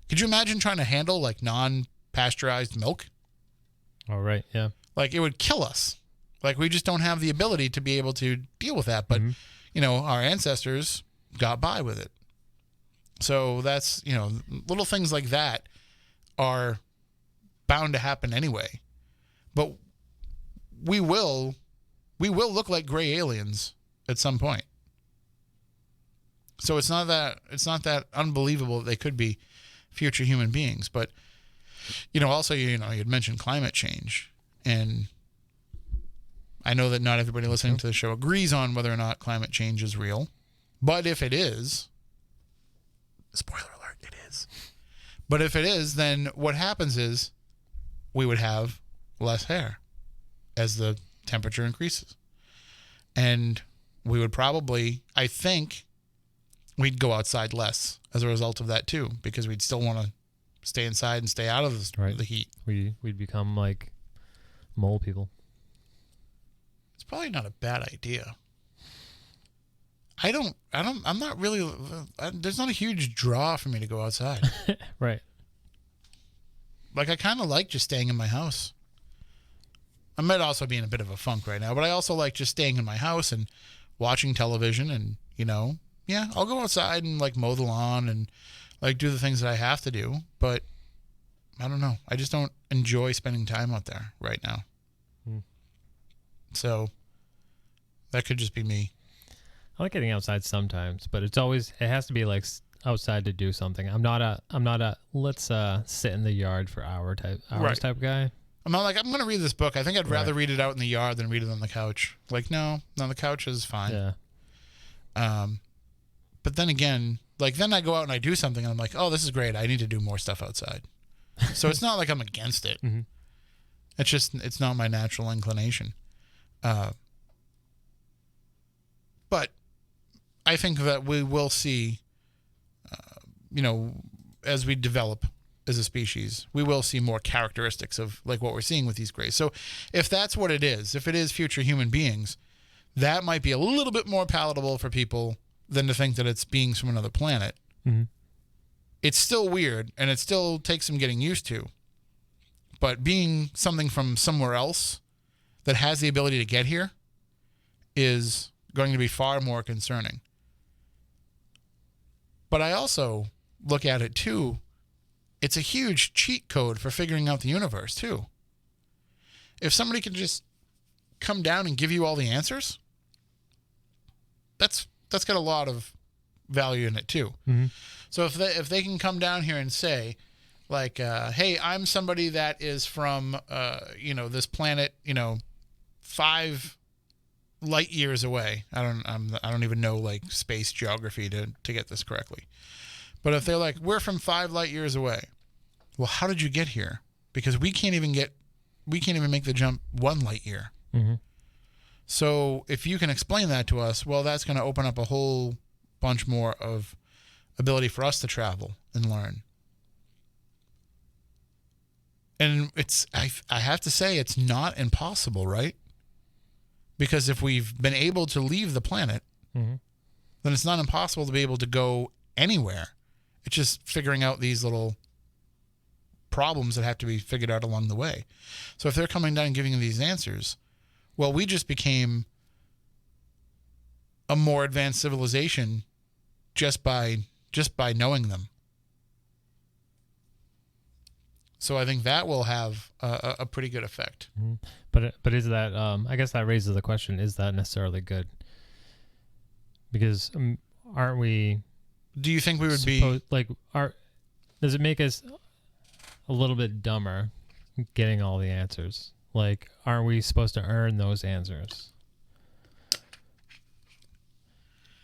S2: Could you imagine trying to handle like non-pasteurized milk?
S4: Oh right, yeah.
S2: Like it would kill us. Like we just don't have the ability to be able to deal with that. But you know, our ancestors got by with it. So that's, you know, little things like that are bound to happen anyway. But we will look like gray aliens at some point. So it's not that unbelievable that they could be future human beings. But, you know, also, you know, you'd mentioned climate change. And I know that not everybody listening to the show agrees on whether or not climate change is real. But if it is, spoiler alert, it is. But if it is, then what happens is we would have less hair as the temperature increases. And we would probably, I think, we'd go outside less as a result of that too, because we'd still want to stay inside and stay out of the heat.
S4: We'd become like mole people.
S2: It's probably not a bad idea. I'm not really, there's not a huge draw for me to go outside.
S4: Right.
S2: Like, I kind of like just staying in my house. I might also be in a bit of a funk right now, but I also like just staying in my house and watching television and, you know, yeah, I'll go outside and, like, mow the lawn and, like, do the things that I have to do, but I don't know. I just don't enjoy spending time out there right now. So, that could just be me.
S4: I like getting outside sometimes, but it has to be like outside to do something. I'm not a let's sit in the yard for hours type guy.
S2: I'm not like, I'm going to read this book. I think I'd rather read it out in the yard than read it on the couch. Like, no, the couch is fine.
S4: Yeah.
S2: But then again, like then I go out and I do something and I'm like, oh, this is great. I need to do more stuff outside. So it's not like I'm against it. Mm-hmm. It's just, it's not my natural inclination. But I think that we will see, you know, as we develop as a species, we will see more characteristics of like what we're seeing with these grays. So if that's what it is, if it is future human beings, that might be a little bit more palatable for people than to think that it's beings from another planet. Mm-hmm. It's still weird and it still takes some getting used to. But being something from somewhere else that has the ability to get here is going to be far more concerning. But I also look at it too, it's a huge cheat code for figuring out the universe too. if somebody can just come down and give you all the answers, that's got a lot of value in it too.
S4: Mm-hmm.
S2: So if they can come down here and say, like, hey, I'm somebody that is from this planet, 5 light years away. I don't even know like space geography to get this correctly. But if they're like, we're from 5 light years away, well, how did you get here? Because we can't even make the jump 1 light year.
S4: Mm-hmm.
S2: So if you can explain that to us, well, that's going to open up a whole bunch more of ability for us to travel and learn. And I have to say, it's not impossible, right? Because if we've been able to leave the planet,
S4: mm-hmm.
S2: then it's not impossible to be able to go anywhere. It's just figuring out these little problems that have to be figured out along the way. So if they're coming down and giving you these answers, well, we just became a more advanced civilization just by knowing them. So I think that will have a pretty good effect.
S4: Mm-hmm. But is that I guess that raises the question: is that necessarily good? Because aren't we?
S2: Do you think we would be
S4: like? Does it make us a little bit dumber getting all the answers? Like, aren't we supposed to earn those answers?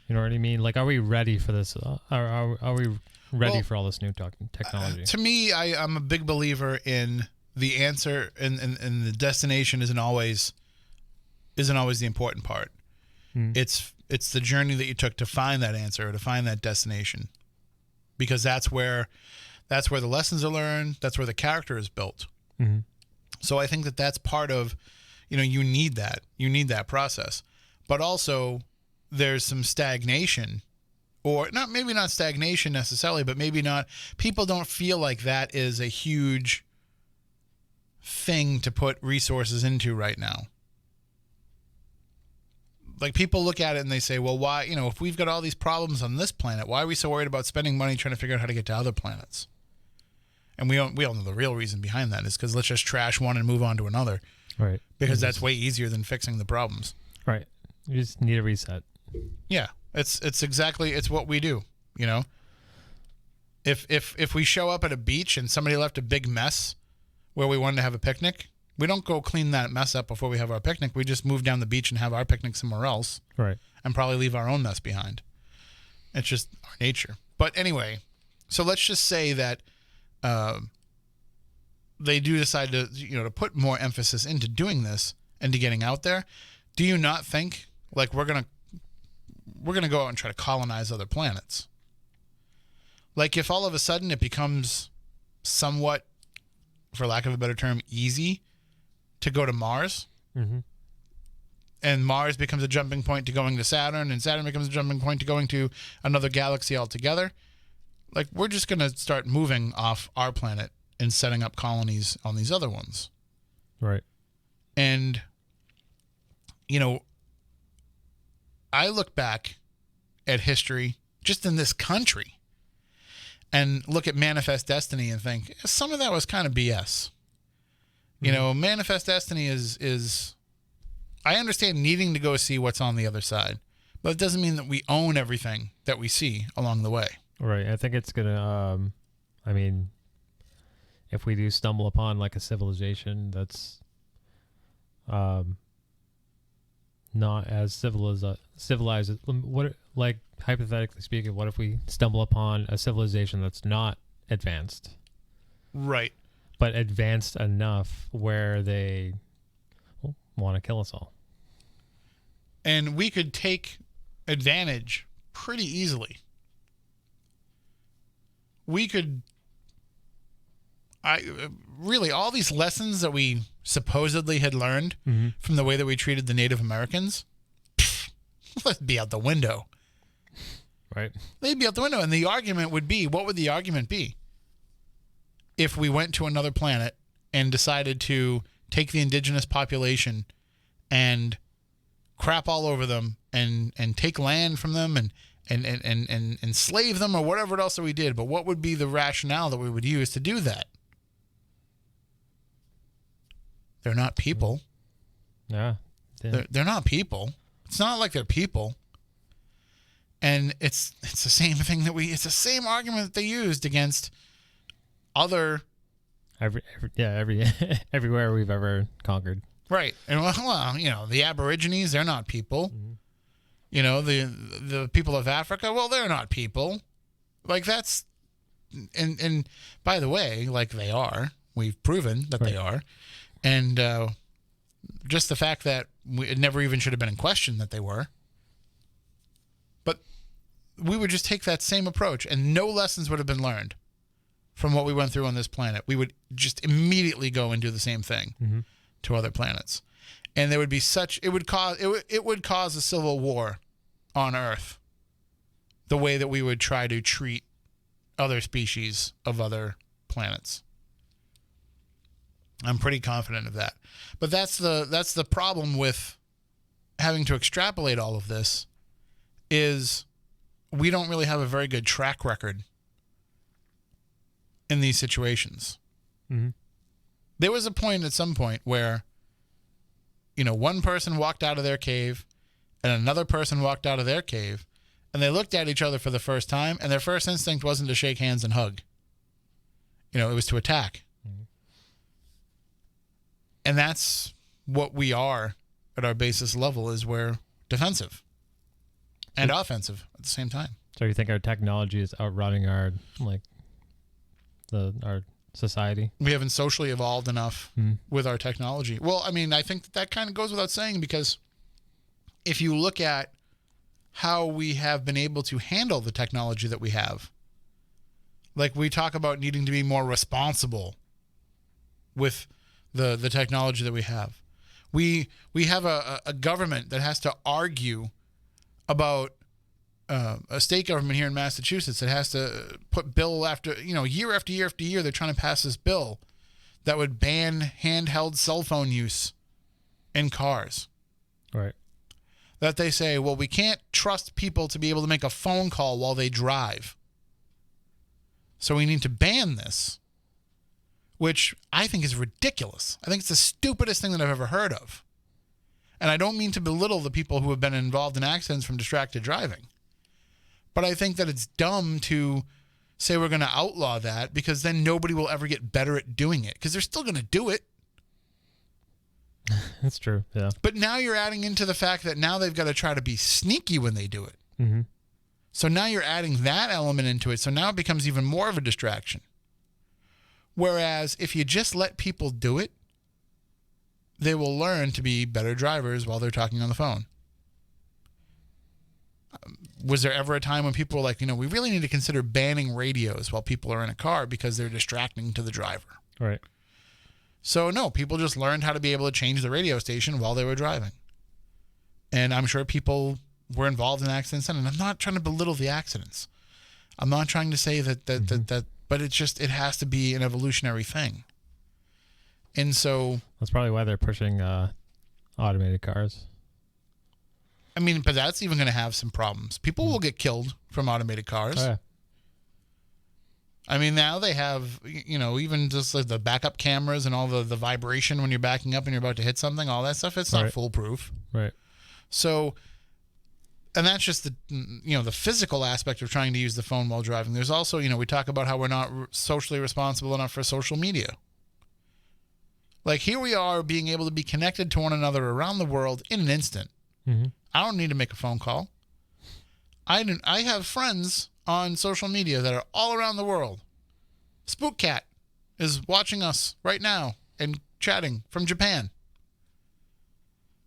S4: You know what I mean? Like, are we ready for this? Are we ready for all this new technology?
S2: To me, I'm a big believer in the answer, and the destination isn't always the important part. It's the journey that you took to find that answer or to find that destination, because that's where the lessons are learned. That's where the character is built.
S4: Mm-hmm.
S2: So I think that that's part of, you need that process, but also there's some stagnation, or maybe not stagnation necessarily, but maybe not. People don't feel like that is a huge thing to put resources into right now. Like, people look at it and they say, well, why, if we've got all these problems on this planet, why are we so worried about spending money trying to figure out how to get to other planets? And we all know the real reason behind that is because let's just trash one and move on to another. Right. Because that's way easier than fixing the problems.
S4: Right. You just need a reset.
S2: Yeah. It's what we do, If we show up at a beach and somebody left a big mess where we wanted to have a picnic, we don't go clean that mess up before we have our picnic. We just move down the beach and have our picnic somewhere else.
S4: Right.
S2: And probably leave our own mess behind. It's just our nature. But anyway, so let's just say that they do decide to put more emphasis into doing this and to getting out there. Do you not think like we're gonna go out and try to colonize other planets? Like, if all of a sudden it becomes somewhat, for lack of a better term, easy to go to Mars,
S4: mm-hmm.
S2: and Mars becomes a jumping point to going to Saturn, and Saturn becomes a jumping point to going to another galaxy altogether, like, we're just going to start moving off our planet and setting up colonies on these other ones.
S4: Right.
S2: And, I look back at history just in this country and look at Manifest Destiny and think some of that was kind of BS. Mm-hmm. Manifest Destiny is I understand needing to go see what's on the other side, but it doesn't mean that we own everything that we see along the way.
S4: Right. I think it's going to, if we do stumble upon like a civilization that's not as civilized, what, like, hypothetically speaking, what if we stumble upon a civilization that's not advanced?
S2: Right.
S4: But advanced enough where they want to kill us all.
S2: And we could take advantage pretty easily. We could, really, all these lessons that we supposedly had learned
S4: mm-hmm.
S2: from the way that we treated the Native Americans, let's be out the window.
S4: Right.
S2: They'd be out the window. And the argument would be, what would the argument be? If we went to another planet and decided to take the indigenous population and crap all over them and take land from them and enslave them or whatever else that we did, but what would be the rationale that we would use to do that? They're not people.
S4: Yeah.
S2: They're not people. It's not like they're people. And it's the same thing it's the same argument that they used against other
S4: everywhere we've ever conquered.
S2: Right. And well, you know, the Aborigines, they're not people.
S4: Mm-hmm.
S2: You know, the people of Africa, well, they're not people. Like that's and by the way, like they are. We've proven that they are. And just the fact that it never even should have been in question that they were. But we would just take that same approach and no lessons would have been learned from what we went through on this planet. We would just immediately go and do the same thing to other planets. And there would be it would cause a civil war on Earth the way that we would try to treat other species of other planets. I'm pretty confident of that. But that's the problem with having to extrapolate all of this is we don't really have a very good track record in these situations.
S4: Mm-hmm.
S2: There was a point at some point where, you know, one person walked out of their cave and another person walked out of their cave and they looked at each other for the first time and their first instinct wasn't to shake hands and hug. You know, it was to attack.
S4: Mm-hmm.
S2: And that's what we are at our basis level is we're defensive and offensive at the same time.
S4: So you think our technology is outrunning our society?
S2: We haven't socially evolved enough with our technology. Well, I mean, I think that kind of goes without saying because if you look at how we have been able to handle the technology that we have, like we talk about needing to be more responsible with the technology that we have. We have a government that has to argue about a state government here in Massachusetts that has to put bill after, year after year after year, they're trying to pass this bill that would ban handheld cell phone use in cars.
S4: Right.
S2: That they say, well, we can't trust people to be able to make a phone call while they drive. So we need to ban this, which I think is ridiculous. I think it's the stupidest thing that I've ever heard of. And I don't mean to belittle the people who have been involved in accidents from distracted driving. But I think that it's dumb to say we're going to outlaw that because then nobody will ever get better at doing it because they're still going to do it.
S4: That's true, yeah.
S2: But now you're adding into the fact that now they've got to try to be sneaky when they do it.
S4: Mm-hmm.
S2: So now you're adding that element into it. So now it becomes even more of a distraction. Whereas if you just let people do it, they will learn to be better drivers while they're talking on the phone. Was there ever a time when people were like, we really need to consider banning radios while people are in a car because they're distracting to the driver?
S4: Right.
S2: So no, people just learned how to be able to change the radio station while they were driving. And I'm sure people were involved in accidents. And I'm not trying to belittle the accidents. I'm not trying to say that, but it has to be an evolutionary thing. And so
S4: that's probably why they're pushing automated cars.
S2: I mean, but that's even going to have some problems. People will get killed from automated cars.
S4: Oh, yeah.
S2: I mean, now they have, even just like the backup cameras and all the vibration when you're backing up and you're about to hit something, all that stuff, it's not foolproof.
S4: Right.
S2: So, and that's just the physical aspect of trying to use the phone while driving. There's also, we talk about how we're not socially responsible enough for social media. Like here we are being able to be connected to one another around the world in an instant.
S4: Mm-hmm.
S2: I don't need to make a phone call. I have friends on social media that are all around the world. Spook Cat is watching us right now and chatting from Japan.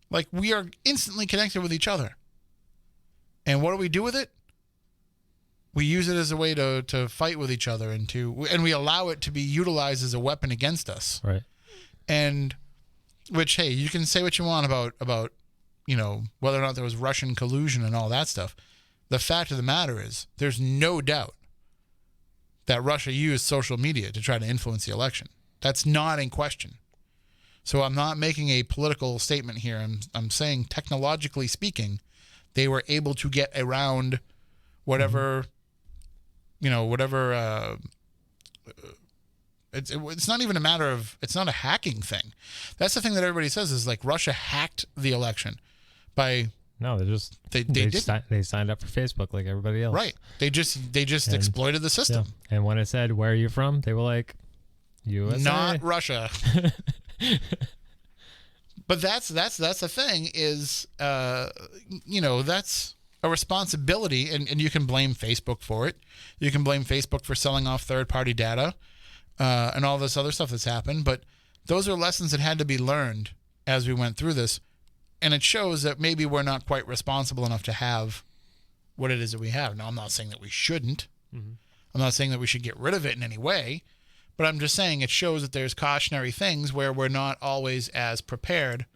S2: Like we are instantly connected with each other. And what do we do with it? We use it as a way to fight with each other and we allow it to be utilized as a weapon against us.
S4: Right.
S2: And which, hey, you can say what you want about whether or not there was Russian collusion and all that stuff. The fact of the matter is there's no doubt that Russia used social media to try to influence the election. That's not in question. So I'm not making a political statement here. I'm saying technologically speaking, they were able to get around whatever It's not even a matter of, it's not a hacking thing. That's the thing that everybody says is like Russia hacked the election by.
S4: No, they signed up for Facebook like everybody else.
S2: Right. They just exploited the system.
S4: Yeah. And when it said, "Where are you from?" they were like, USA.
S2: Not Russia. But that's the thing is, that's a responsibility, and you can blame Facebook for it. You can blame Facebook for selling off third-party data and all this other stuff that's happened. But those are lessons that had to be learned as we went through this. And it shows that maybe we're not quite responsible enough to have what it is that we have. Now, I'm not saying that we shouldn't. Mm-hmm. I'm not saying that we should get rid of it in any way. But I'm just saying it shows that there's cautionary things where we're not always as prepared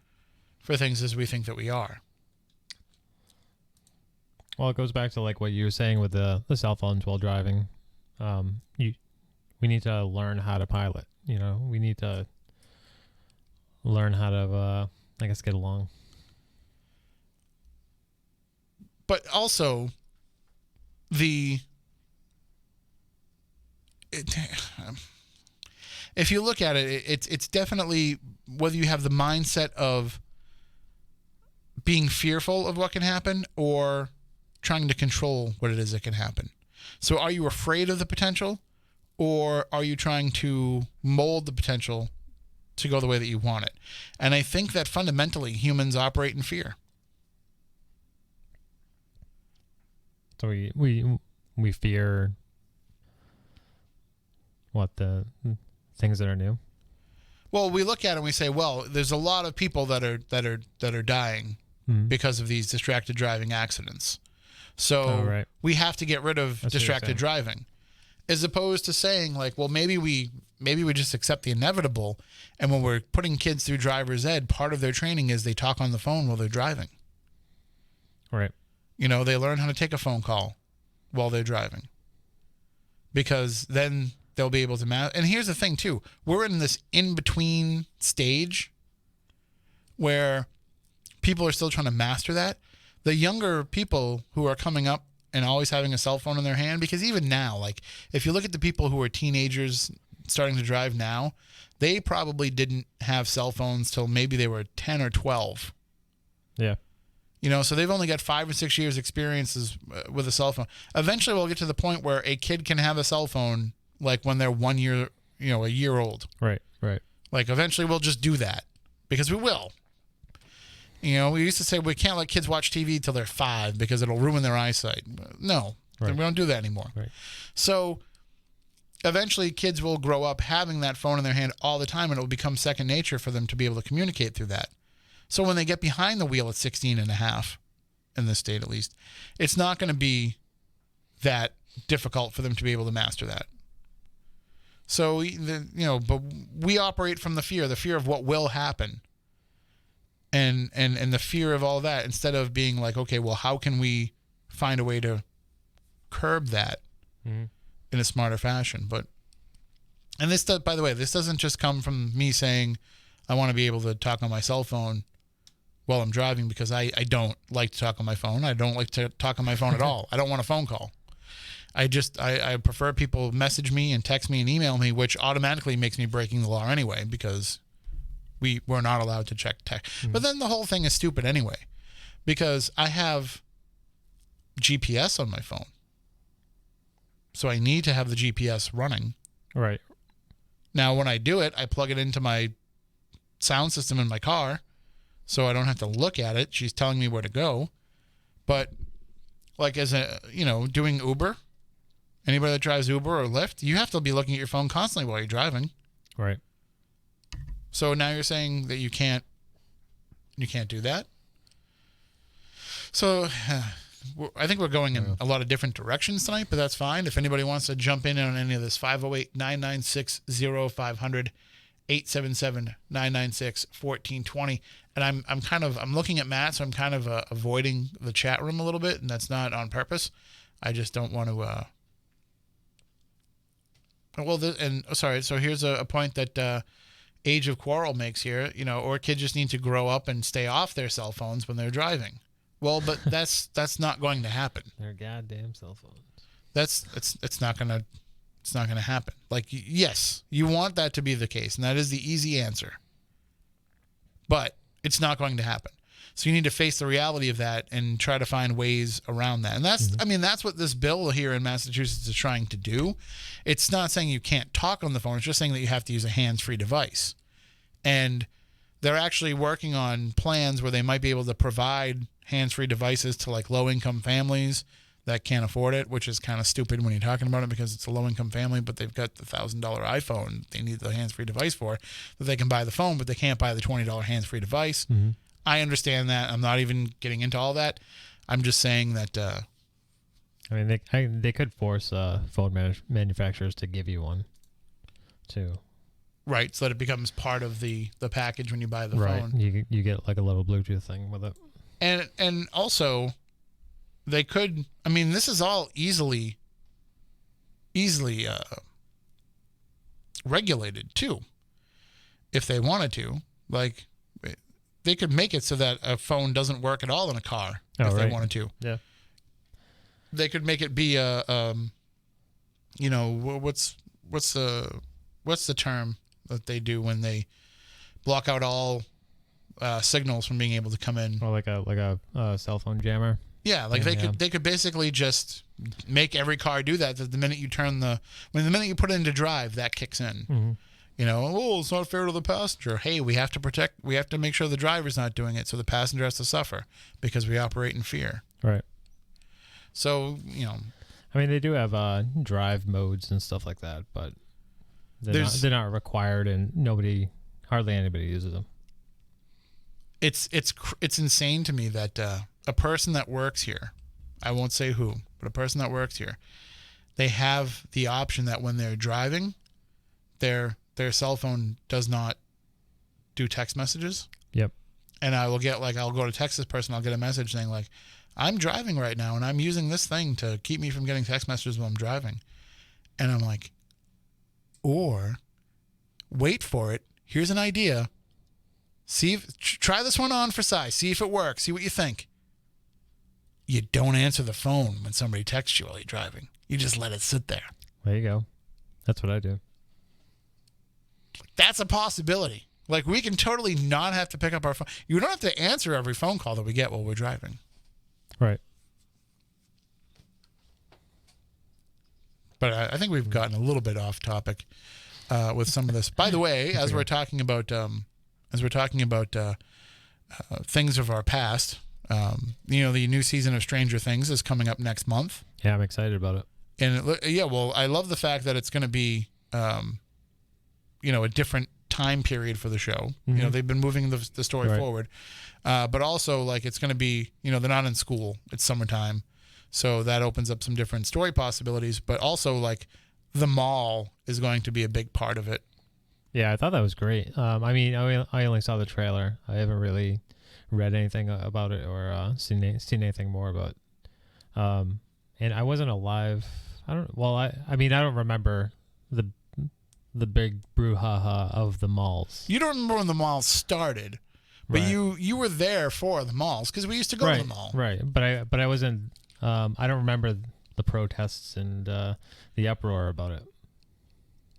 S2: for things as we think that we are.
S4: Well, it goes back to like what you were saying with the cell phones while driving. We need to learn how to pilot. We need to learn how to, get along.
S2: But also, if you look at it, it's definitely whether you have the mindset of being fearful of what can happen or trying to control what it is that can happen. So are you afraid of the potential, or are you trying to mold the potential to go the way that you want it? And I think that fundamentally humans operate in fear.
S4: So we fear what, the things that are new?
S2: Well, we look at it and we say, well, there's a lot of people that are dying because of these distracted driving accidents. So we have to get rid of distracted driving, as opposed to saying like, well, maybe we just accept the inevitable. And when we're putting kids through driver's ed, part of their training is they talk on the phone while they're driving.
S4: Right.
S2: They learn how to take a phone call while they're driving, because then they'll be able to and here's the thing too. We're in this in-between stage where people are still trying to master that. The younger people who are coming up and always having a cell phone in their hand, because even now, like if you look at the people who are teenagers starting to drive now, they probably didn't have cell phones till maybe they were 10 or 12.
S4: Yeah.
S2: So they've only got 5 or 6 years experiences with a cell phone. Eventually we'll get to the point where a kid can have a cell phone like when they're 1 year, a year old.
S4: Right.
S2: Like eventually we'll just do that, because we will. We used to say we can't let kids watch TV till they're 5 because it'll ruin their eyesight. No, we don't do that anymore.
S4: Right.
S2: So eventually kids will grow up having that phone in their hand all the time, and it will become second nature for them to be able to communicate through that. So when they get behind the wheel at 16 and a half, in this state at least, it's not going to be that difficult for them to be able to master that. So, but we operate from the fear of what will happen. And the fear of all that, instead of being like, okay, well, how can we find a way to curb that in a smarter fashion? And this, by the way, this doesn't just come from me saying I want to be able to talk on my cell phone while I'm driving, because I don't like to talk on my phone. I don't like to talk on my phone at all. I don't want a phone call. I prefer people message me and text me and email me, which automatically makes me breaking the law anyway, because we're not allowed to check text. But then the whole thing is stupid anyway, because I have GPS on my phone. So I need to have the GPS running.
S4: Right.
S2: Now, when I do it, I plug it into my sound system in my car, so I don't have to look at it. She's telling me where to go. But like doing Uber, anybody that drives Uber or Lyft, you have to be looking at your phone constantly while you're driving.
S4: Right.
S2: So now you're saying that you can't do that? So I think we're going in a lot of different directions tonight, but that's fine. If anybody wants to jump in on any of this, 508-996-0500, 877-996-1420. And I'm looking at Matt, so I'm kind of avoiding the chat room a little bit, and that's not on purpose. I just don't want to. So here's a point that Age of Quarrel makes here. Or kids just need to grow up and stay off their cell phones when they're driving. Well, but that's not going to happen.
S4: Their goddamn cell phones.
S2: It's not going to It's not going to happen. Like, yes, you want that to be the case, and that is the easy answer. But it's not going to happen. So you need to face the reality of that and try to find ways around that. And that's, I mean, that's what this bill here in Massachusetts is trying to do. It's not saying you can't talk on the phone. It's just saying that you have to use a hands-free device. And they're actually working on plans where they might be able to provide hands-free devices to like low-income families that can't afford it, which is kind of stupid when you're talking about it because it's a low-income family, but they've got the $1,000 iPhone they need the hands-free device for, that they can buy the phone, but they can't buy the $20 hands-free device. Mm-hmm. I understand that. I'm not even getting into all that. I'm just saying that.
S4: I mean, they could force phone manufacturers to give you one, too.
S2: Right, so that it becomes part of the package when you buy the phone.
S4: Right, you get like a little Bluetooth thing with it.
S2: And also, they could. I mean, this is all easily regulated too, if they wanted to. Like, they could make it so that a phone doesn't work at all in a car if they wanted to.
S4: Yeah.
S2: They could make it be a, you know, what's the term that they do when they block out all signals from being able to come in?
S4: Or like a cell phone jammer.
S2: Yeah, like they could basically just make every car do that. That the minute you the minute you put it into drive, that kicks in. Mm-hmm. You know, oh, it's not fair to the passenger. Hey, we have to make sure the driver's not doing it, so the passenger has to suffer because we operate in fear.
S4: Right.
S2: So, you know,
S4: I mean, they do have drive modes and stuff like that, but they're not required, and hardly anybody uses them.
S2: It's insane to me that a person that works here, I won't say who, but a person that works here, they have the option that when they're driving, their cell phone does not do text messages.
S4: Yep.
S2: And I'll go to text this person, I'll get a message saying like, I'm driving right now and I'm using this thing to keep me from getting text messages while I'm driving. And I'm like, or wait for it. Here's an idea. Try this one on for size. See if it works. See what you think. You don't answer the phone when somebody texts you while you're driving. You just let it sit there.
S4: There you go. That's what I do.
S2: That's a possibility. Like, we can totally not have to pick up our phone. You don't have to answer every phone call that we get while we're driving.
S4: Right.
S2: But I think we've gotten a little bit off topic with some of this. By the way, as we're talking about things of our past, you know, the new season of Stranger Things is coming up next month.
S4: Yeah, I'm excited about it.
S2: And I love the fact that it's going to be, you know, a different time period for the show. Mm-hmm. You know, they've been moving the story forward, but also like it's going to be, you know, they're not in school. It's summertime, so that opens up some different story possibilities. But also like the mall is going to be a big part of it.
S4: Yeah, I thought that was great. I mean, I only saw the trailer. I haven't really read anything about it or seen anything more about it. And I wasn't alive. I don't remember the big brouhaha of the malls.
S2: You don't remember when the malls started, but you were there for the malls because we used to go to the mall.
S4: Right, but I wasn't. I don't remember the protests and the uproar about it.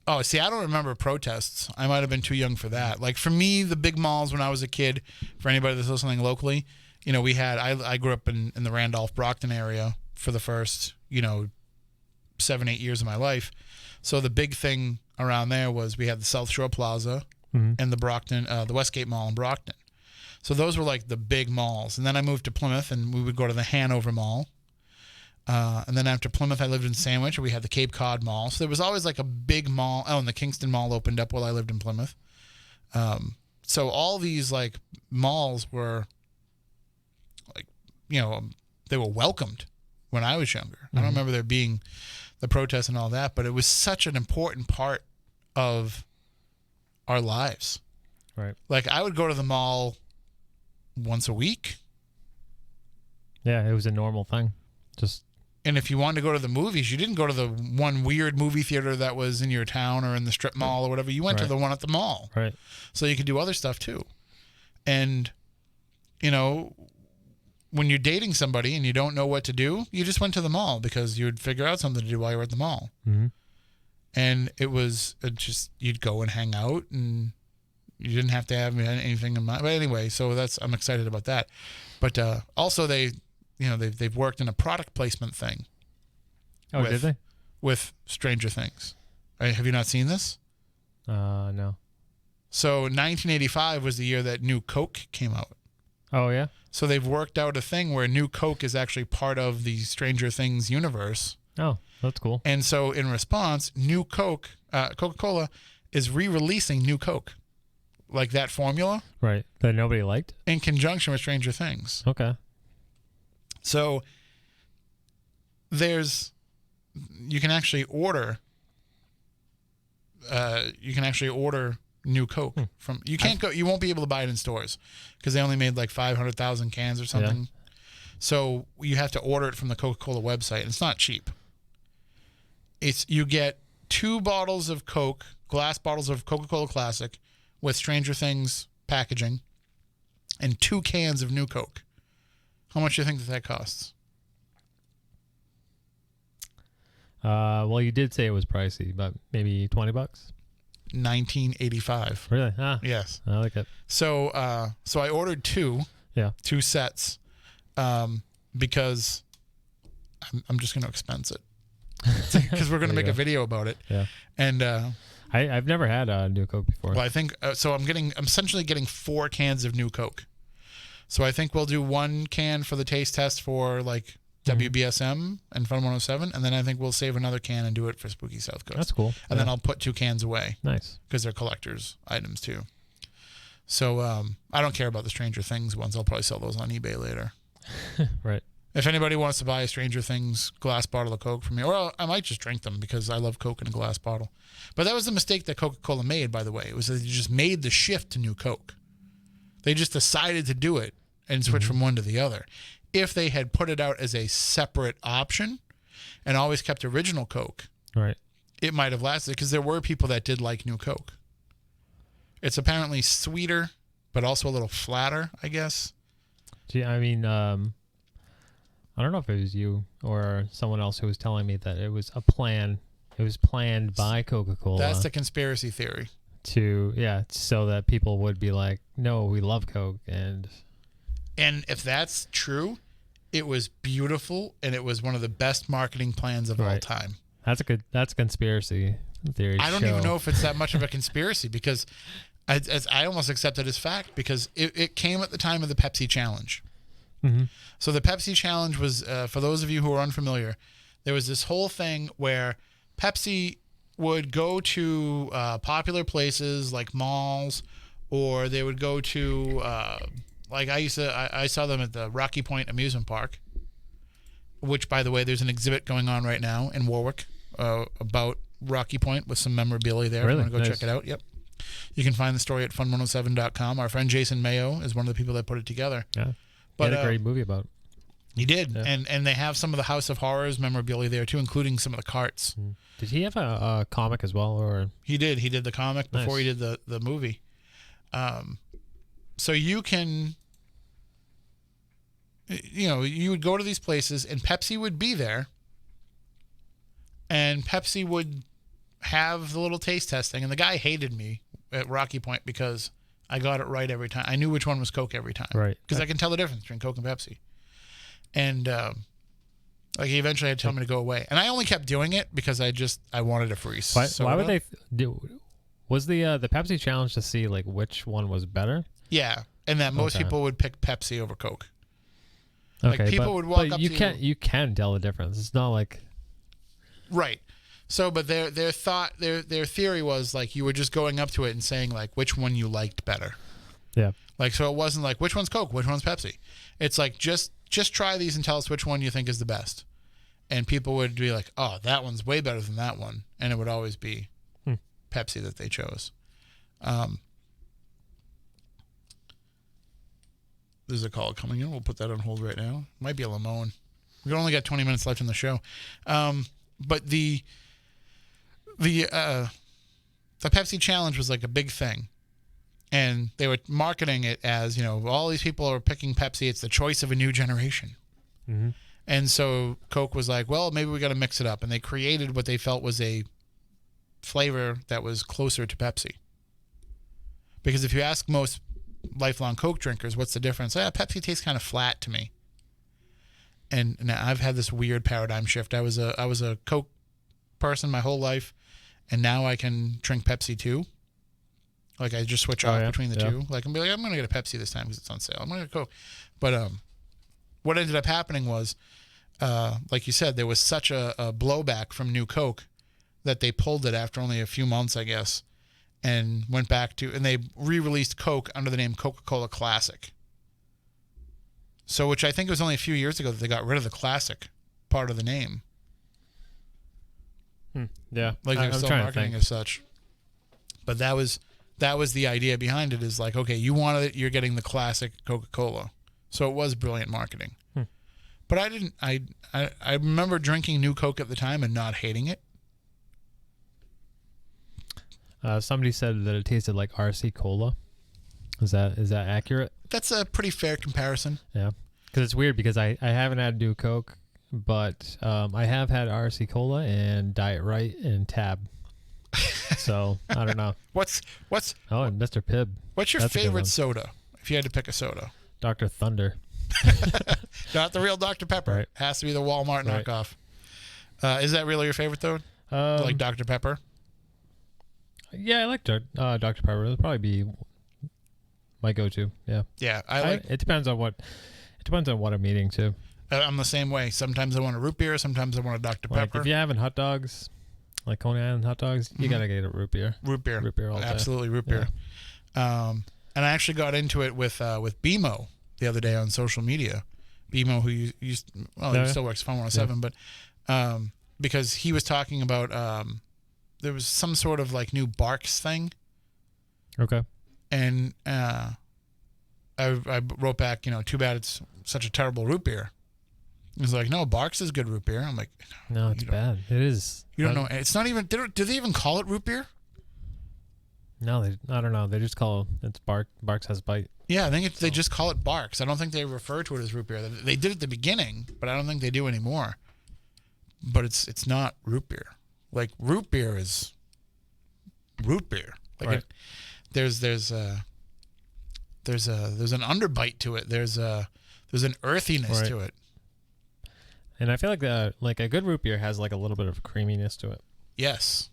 S2: Oh, see, I don't remember protests. I might have been too young for that. Like, for me, the big malls when I was a kid, for anybody that's listening locally, you know, I grew up in the Randolph-Brockton area for the first, you know, 7-8 years of my life. So the big thing around there was we had the South Shore Plaza and the Westgate Mall in Brockton. So those were like the big malls. And then I moved to Plymouth and we would go to the Hanover Mall. And then after Plymouth, I lived in Sandwich. We had the Cape Cod Mall. So there was always like a big mall. Oh, and the Kingston Mall opened up while I lived in Plymouth. So all these like malls were like, you know, they were welcomed when I was younger. I don't remember there being the protests and all that, but it was such an important part of our lives.
S4: Right.
S2: Like, I would go to the mall once a week.
S4: Yeah, it was a normal thing.
S2: And if you wanted to go to the movies, you didn't go to the one weird movie theater that was in your town or in the strip mall or whatever. You went to the one at the mall.
S4: Right.
S2: So you could do other stuff too. And, you know, when you're dating somebody and you don't know what to do, you just went to the mall because you would figure out something to do while you were at the mall. Mm-hmm. and it was just you'd go and hang out, and you didn't have to have anything in mind. But anyway, so I'm excited about that. But also they've worked in a product placement thing.
S4: Oh, did they?
S2: With Stranger Things. Have you not seen this?
S4: No.
S2: So 1985 was the year that New Coke came out.
S4: Oh, yeah?
S2: So they've worked out a thing where New Coke is actually part of the Stranger Things universe.
S4: Oh, that's cool.
S2: And so in response, New Coke, Coca-Cola is re-releasing New Coke. Like that formula.
S4: Right. That nobody liked?
S2: In conjunction with Stranger Things.
S4: Okay.
S2: So you can actually order New Coke from. You won't be able to buy it in stores because they only made like 500,000 cans or something. Yeah. So you have to order it from the Coca-Cola website, and it's not cheap. You get 2 bottles of Coke, glass bottles of Coca-Cola Classic with Stranger Things packaging, and 2 cans of New Coke. How much do you think that costs?
S4: Well, you did say it was pricey, but maybe $20.
S2: $19.85.
S4: Really? Ah,
S2: yes.
S4: I like it.
S2: So I ordered 2. Yeah. 2 sets, because I'm just going to expense it because we're going to make a video about it.
S4: Yeah.
S2: And
S4: I've never had a New Coke before.
S2: Well, I think so. I'm essentially getting 4 cans of New Coke. So I think we'll do 1 can for the taste test for like WBSM and Fun 107, and then I think we'll save another can and do it for Spooky South Coast.
S4: That's cool.
S2: And then I'll put 2 cans away.
S4: Nice.
S2: Because they're collector's items too. So I don't care about the Stranger Things ones. I'll probably sell those on eBay later.
S4: Right.
S2: If anybody wants to buy a Stranger Things glass bottle of Coke from me, or I might just drink them because I love Coke in a glass bottle. But that was the mistake that Coca-Cola made, by the way. It was that they just made the shift to New Coke. They just decided to do it and switch from one to the other. If they had put it out as a separate option and always kept original Coke,
S4: right,
S2: it might have lasted, because there were people that did like New Coke. It's apparently sweeter, but also a little flatter, I guess.
S4: Gee, I mean, I don't know if it was you or someone else who was telling me that it was a plan. It was planned by Coca-Cola.
S2: That's the conspiracy theory.
S4: So that people would be like, no, we love Coke. And
S2: if that's true, it was beautiful, and it was one of the best marketing plans of all time.
S4: That's a conspiracy theory.
S2: I don't even know if it's that much of a conspiracy, because I almost accept it as fact, because it came at the time of the Pepsi Challenge.
S4: Mm-hmm.
S2: So the Pepsi Challenge was, for those of you who are unfamiliar, there was this whole thing where Pepsi would go to popular places like malls, or they would go to like I saw them at the Rocky Point amusement park, which, by the way, there's an exhibit going on right now in Warwick about Rocky Point with some memorabilia there.
S4: Really?
S2: If you want to go check it out. Yep. You can find the story at fun107.com. Our friend Jason Mayo is one of the people that put it together.
S4: Yeah. But he had a great movie about it.
S2: He did.
S4: Yeah.
S2: And they have some of the House of Horrors memorabilia there too, including some of the carts.
S4: Did he have a comic as well? Or
S2: He did the comic before he did the movie. So you can, you would go to these places, and Pepsi would be there, and Pepsi would have the little taste testing, and the guy hated me at Rocky Point because I got it right every time. I knew which one was Coke every time.
S4: Right.
S2: Because I can tell the difference between Coke and Pepsi. And he eventually had to tell me to go away. And I only kept doing it because I wanted a free soda.
S4: Why would they do? Was the Pepsi challenge to see like which one was better?
S2: Yeah, and that most people would pick Pepsi over Coke.
S4: Okay,
S2: like people would walk up
S4: you
S2: to
S4: you can tell the difference. It's not like
S2: right. So, but their theory was like you were just going up to it and saying like which one you liked better.
S4: Yeah.
S2: Like, so it wasn't like which one's Coke, which one's Pepsi. It's like just try these and tell us which one you think is the best. And people would be like, oh, that one's way better than that one, and it would always be Pepsi that they chose. There's a call coming in. We'll put that on hold right now. Might be a Lamone. We've only got 20 minutes left in the show. But the Pepsi Challenge was like a big thing. And they were marketing it as, all these people are picking Pepsi. It's the choice of a new generation.
S4: Mm-hmm.
S2: And so Coke was like, well, maybe we got to mix it up. And they created what they felt was a flavor that was closer to Pepsi. Because if you ask most lifelong Coke drinkers, what's the difference? Pepsi tastes kind of flat to me. And now I've had this weird paradigm shift. I was a Coke person my whole life, and now I can drink Pepsi too. Like I just switch off between the two. Like I'm like, I'm gonna get a Pepsi this time because it's on sale. I'm gonna get a Coke. But what ended up happening was, like you said, there was such a blowback from New Coke that they pulled it after only a few months, I guess, and went back to, and they re-released Coke under the name Coca-Cola Classic. So, which I think it was only a few years ago that they got rid of the Classic part of the name.
S4: Yeah,
S2: like they were still marketing as such. But that was the idea behind it. Is like, okay, you wanted it, you're getting the Classic Coca-Cola. So it was brilliant marketing. But I didn't. I remember drinking New Coke at the time and not hating it.
S4: Somebody said that it tasted like RC Cola. Is that accurate?
S2: That's a pretty fair comparison.
S4: Yeah, because it's weird because I haven't had New Coke, but I have had RC Cola and Diet Right and Tab. So I don't know.
S2: What's
S4: and Mr. Pibb.
S2: What's your favorite soda? If you had to pick a soda,
S4: Dr. Thunder.
S2: Not the real Dr. Pepper.
S4: Right.
S2: Has to be the Walmart knockoff. Is that really your favorite though? Like Dr. Pepper?
S4: Yeah, I like Dr. Pepper. It'll probably be my go-to. Yeah.
S2: Yeah,
S4: it depends on what I'm eating too.
S2: I'm the same way. Sometimes I want a root beer. Sometimes I want a Dr. Pepper.
S4: If you're having hot dogs, like Coney Island hot dogs, you gotta get a root beer.
S2: Root beer.
S4: Root beer all day.
S2: Absolutely root beer. And I actually got into it with BMO the other day on social media. BMO, who he still works at Fun 107, but because he was talking about there was some sort of like new Barks thing.
S4: Okay.
S2: And I wrote back, too bad it's such a terrible root beer. He was like, no, Barks is good root beer. I'm like,
S4: no, it's bad. It is.
S2: You don't know. It's not even. Do they even call it root beer?
S4: No, I don't know. They just call it's Barks has bite.
S2: Yeah, I think they just call it Barks. I don't think they refer to it as root beer. They did at the beginning, but I don't think they do anymore. But it's not root beer. Like root beer is root beer. Like
S4: right.
S2: There's an underbite to it. There's an earthiness to it.
S4: And I feel like a good root beer has like a little bit of creaminess to it.
S2: Yes.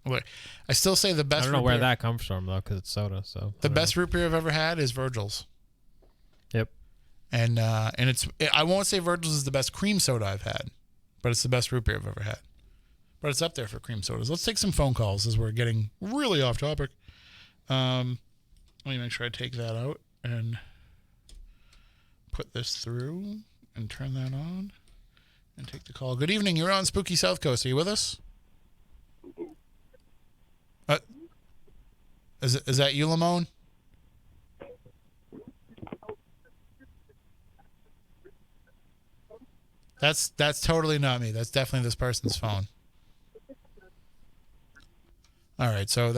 S2: I still say the best.
S4: I don't know where that comes from though, because it's soda. So
S2: the best root beer I've ever had is Virgil's.
S4: Yep.
S2: And I won't say Virgil's is the best cream soda I've had, but it's the best root beer I've ever had. But it's up there for cream sodas. Let's take some phone calls as we're getting really off topic. Let me make sure I take that out and put this through and turn that on and take the call. Good evening. You're on Spooky South Coast. Are you with us? Is that you, Lamone? That's totally not me. That's definitely this person's phone. All right, so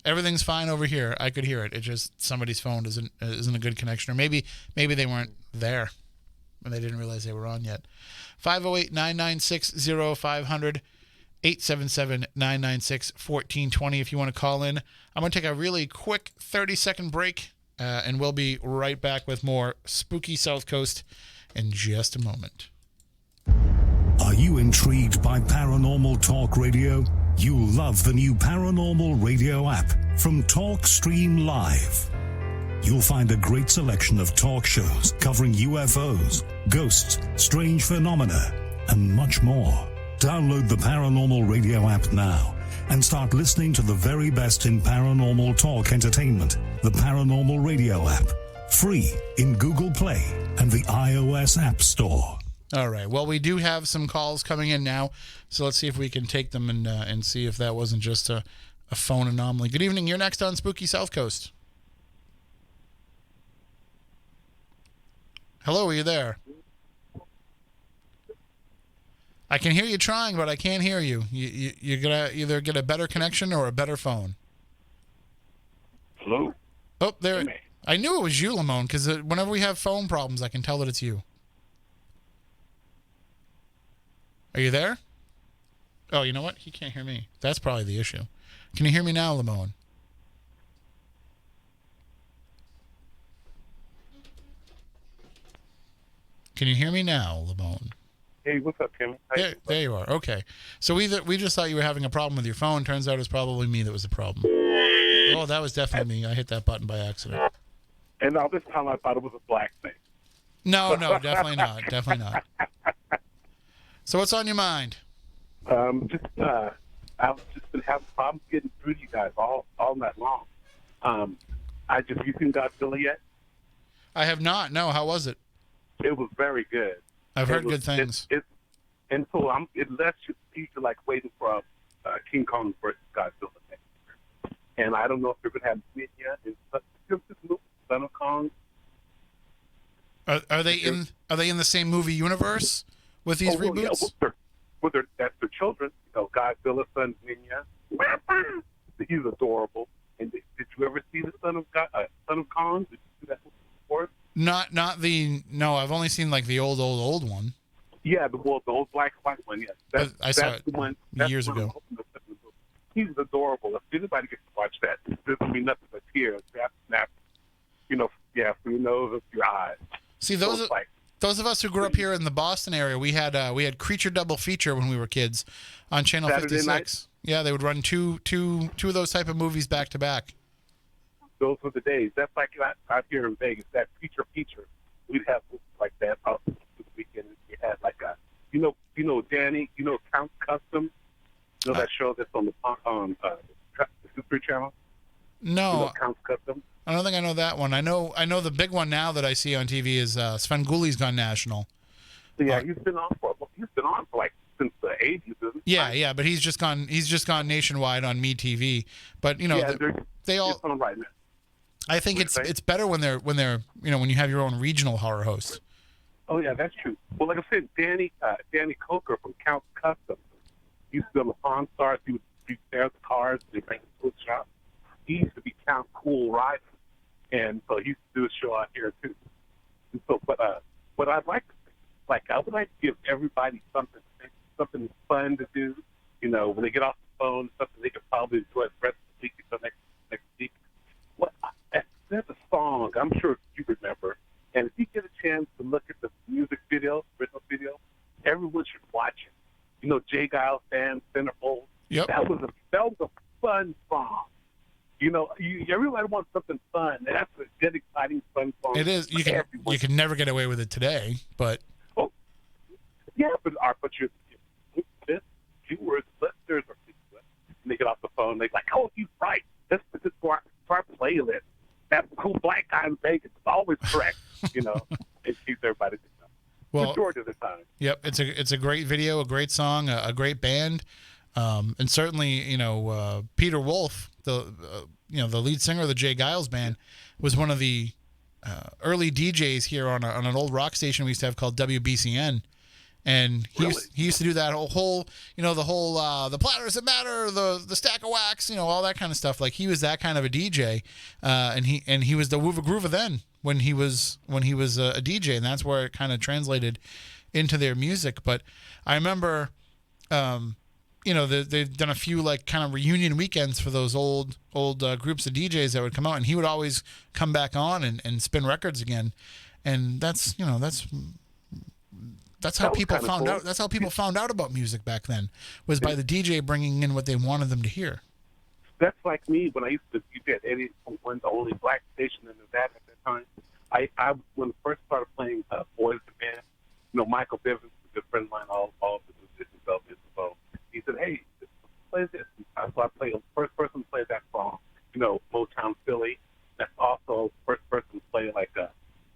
S2: everything's fine over here. I could hear it. It's just somebody's phone isn't a good connection, or maybe they weren't there and they didn't realize they were on yet. 508-996-0500, 877-996-1420 if you want to call in. I'm going to take a really quick 30-second break, and we'll be right back with more Spooky South Coast in just a moment.
S5: Are you intrigued by Paranormal Talk Radio? You'll love the new Paranormal Radio app from TalkStream Live. You'll find a great selection of talk shows covering UFOs, ghosts, strange phenomena, and much more. Download the Paranormal Radio app now and start listening to the very best in paranormal talk entertainment. The Paranormal Radio app, free in Google Play and the iOS App Store.
S2: All right. Well, we do have some calls coming in now, so let's see if we can take them and see if that wasn't just a phone anomaly. Good evening. You're next on Spooky South Coast. Hello, are you there? I can hear you trying, but I can't hear you. You're going to either get a better connection or a better phone.
S6: Hello?
S2: Oh, there. I knew it was you, Lamone, because whenever we have phone problems, I can tell that it's you. Are you there? Oh, you know what? He can't hear me. That's probably the issue. Can you hear me now, Lamone? Can you hear me now, Lamone?
S6: Hey, what's up, Kim?
S2: There you are. Okay. So we just thought you were having a problem with your phone. Turns out it's probably me that was the problem. Oh, that was definitely me. I hit that button by accident.
S6: And all this time I thought it was a black thing.
S2: No, definitely not. Definitely not. So what's on your mind?
S6: I've just been having problems getting through to you guys all night long. You seen Godzilla yet?
S2: I have not. No, how was it?
S6: It was very good.
S2: I've heard good things.
S6: And so it lets you feel like waiting for King Kong versus Godzilla next year. And I don't know if you're gonna have it yet. It's this movie, Son of Kong.
S2: Are they in the same movie universe with these reboots?
S6: Yeah, that's their children. You know, Godzilla, Son of Minya. He's adorable. And did you ever see the Son of Kong? Did you see that movie before?
S2: No, I've only seen like the old one.
S6: Yeah, the old black and white one. Yes,
S2: I saw it
S6: the one,
S2: years ago.
S6: He's adorable. If anybody gets to watch that, there's gonna be nothing but tears. Snap, through your nose, up your eyes.
S2: See, those of us who grew up here in the Boston area, we had Creature Double Feature when we were kids on Channel
S6: Saturday
S2: 56.
S6: night?
S2: Yeah, they would run two of those type of movies back to back.
S6: Those were the days. That's like out here in Vegas. That feature. We'd have movies like that out this weekend. We had like Danny. Count Custom. That show that's on the History Channel.
S2: No,
S6: Count Custom.
S2: I don't think I know that one. I know the big one now that I see on TV is Sven Guli's gone national.
S6: Yeah, he's been on for like since the 80s, isn't he?
S2: Yeah, but he's just gone nationwide on MeTV. But they all
S6: on right now.
S2: I think it's better when they're when you have your own regional horror host.
S6: Oh yeah, that's true. Well, like I said, Danny Coker from Count Custom. He used to be on the Pawn Stars. He would repair the cars. They bring the food shop. He used to be Count Cool Rider, and so he used to do a show out here too. And so, but what I'd like I would like to give everybody something fun to do. When they get off the phone, something they could probably enjoy the rest of the week until next week. There's a song I'm sure you remember, and if you get a chance to look at the music video, original video, everyone should watch it. Jay Giles Band, Centerfold.
S2: Yep.
S6: That was a fun song. Everybody wants something fun. That's a good, exciting, fun song.
S2: It is. You can never get away with it today, but.
S6: Oh, yeah, but you viewers, listeners, and they get off the phone. They're like, "Oh, he's right. Let's put this to our playlist." That cool black guy in Vegas is always correct. It keeps everybody.
S2: Well,
S6: majority of the time.
S2: Yep, it's a great video, a great song, a great band, and certainly Peter Wolf, the lead singer of the Jay Giles Band, was one of the early DJs here on an old rock station we used to have called WBCN, and he used to do that whole the platters that matter, the stack of wax, all that kind of stuff. Like he was that kind of a DJ, and he was the Woova Groover then when he was a DJ, and that's where it kind of translated into their music. But I remember, they've done a few like kind of reunion weekends for those old groups of DJs that would come out, and he would always come back on and spin records again, and that's how people found out. That's how people found out about music back then, was by the DJ bringing in what they wanted them to hear.
S6: That's like me when I used to be at 81, the only black station in Nevada at that time. I when I first started playing Boys to Band, Michael Bivens, a good friend of mine, all the musicians of his phone. He said, "Hey, play this." So I played the first person to play that song, Motown Philly. That's also the first person to play like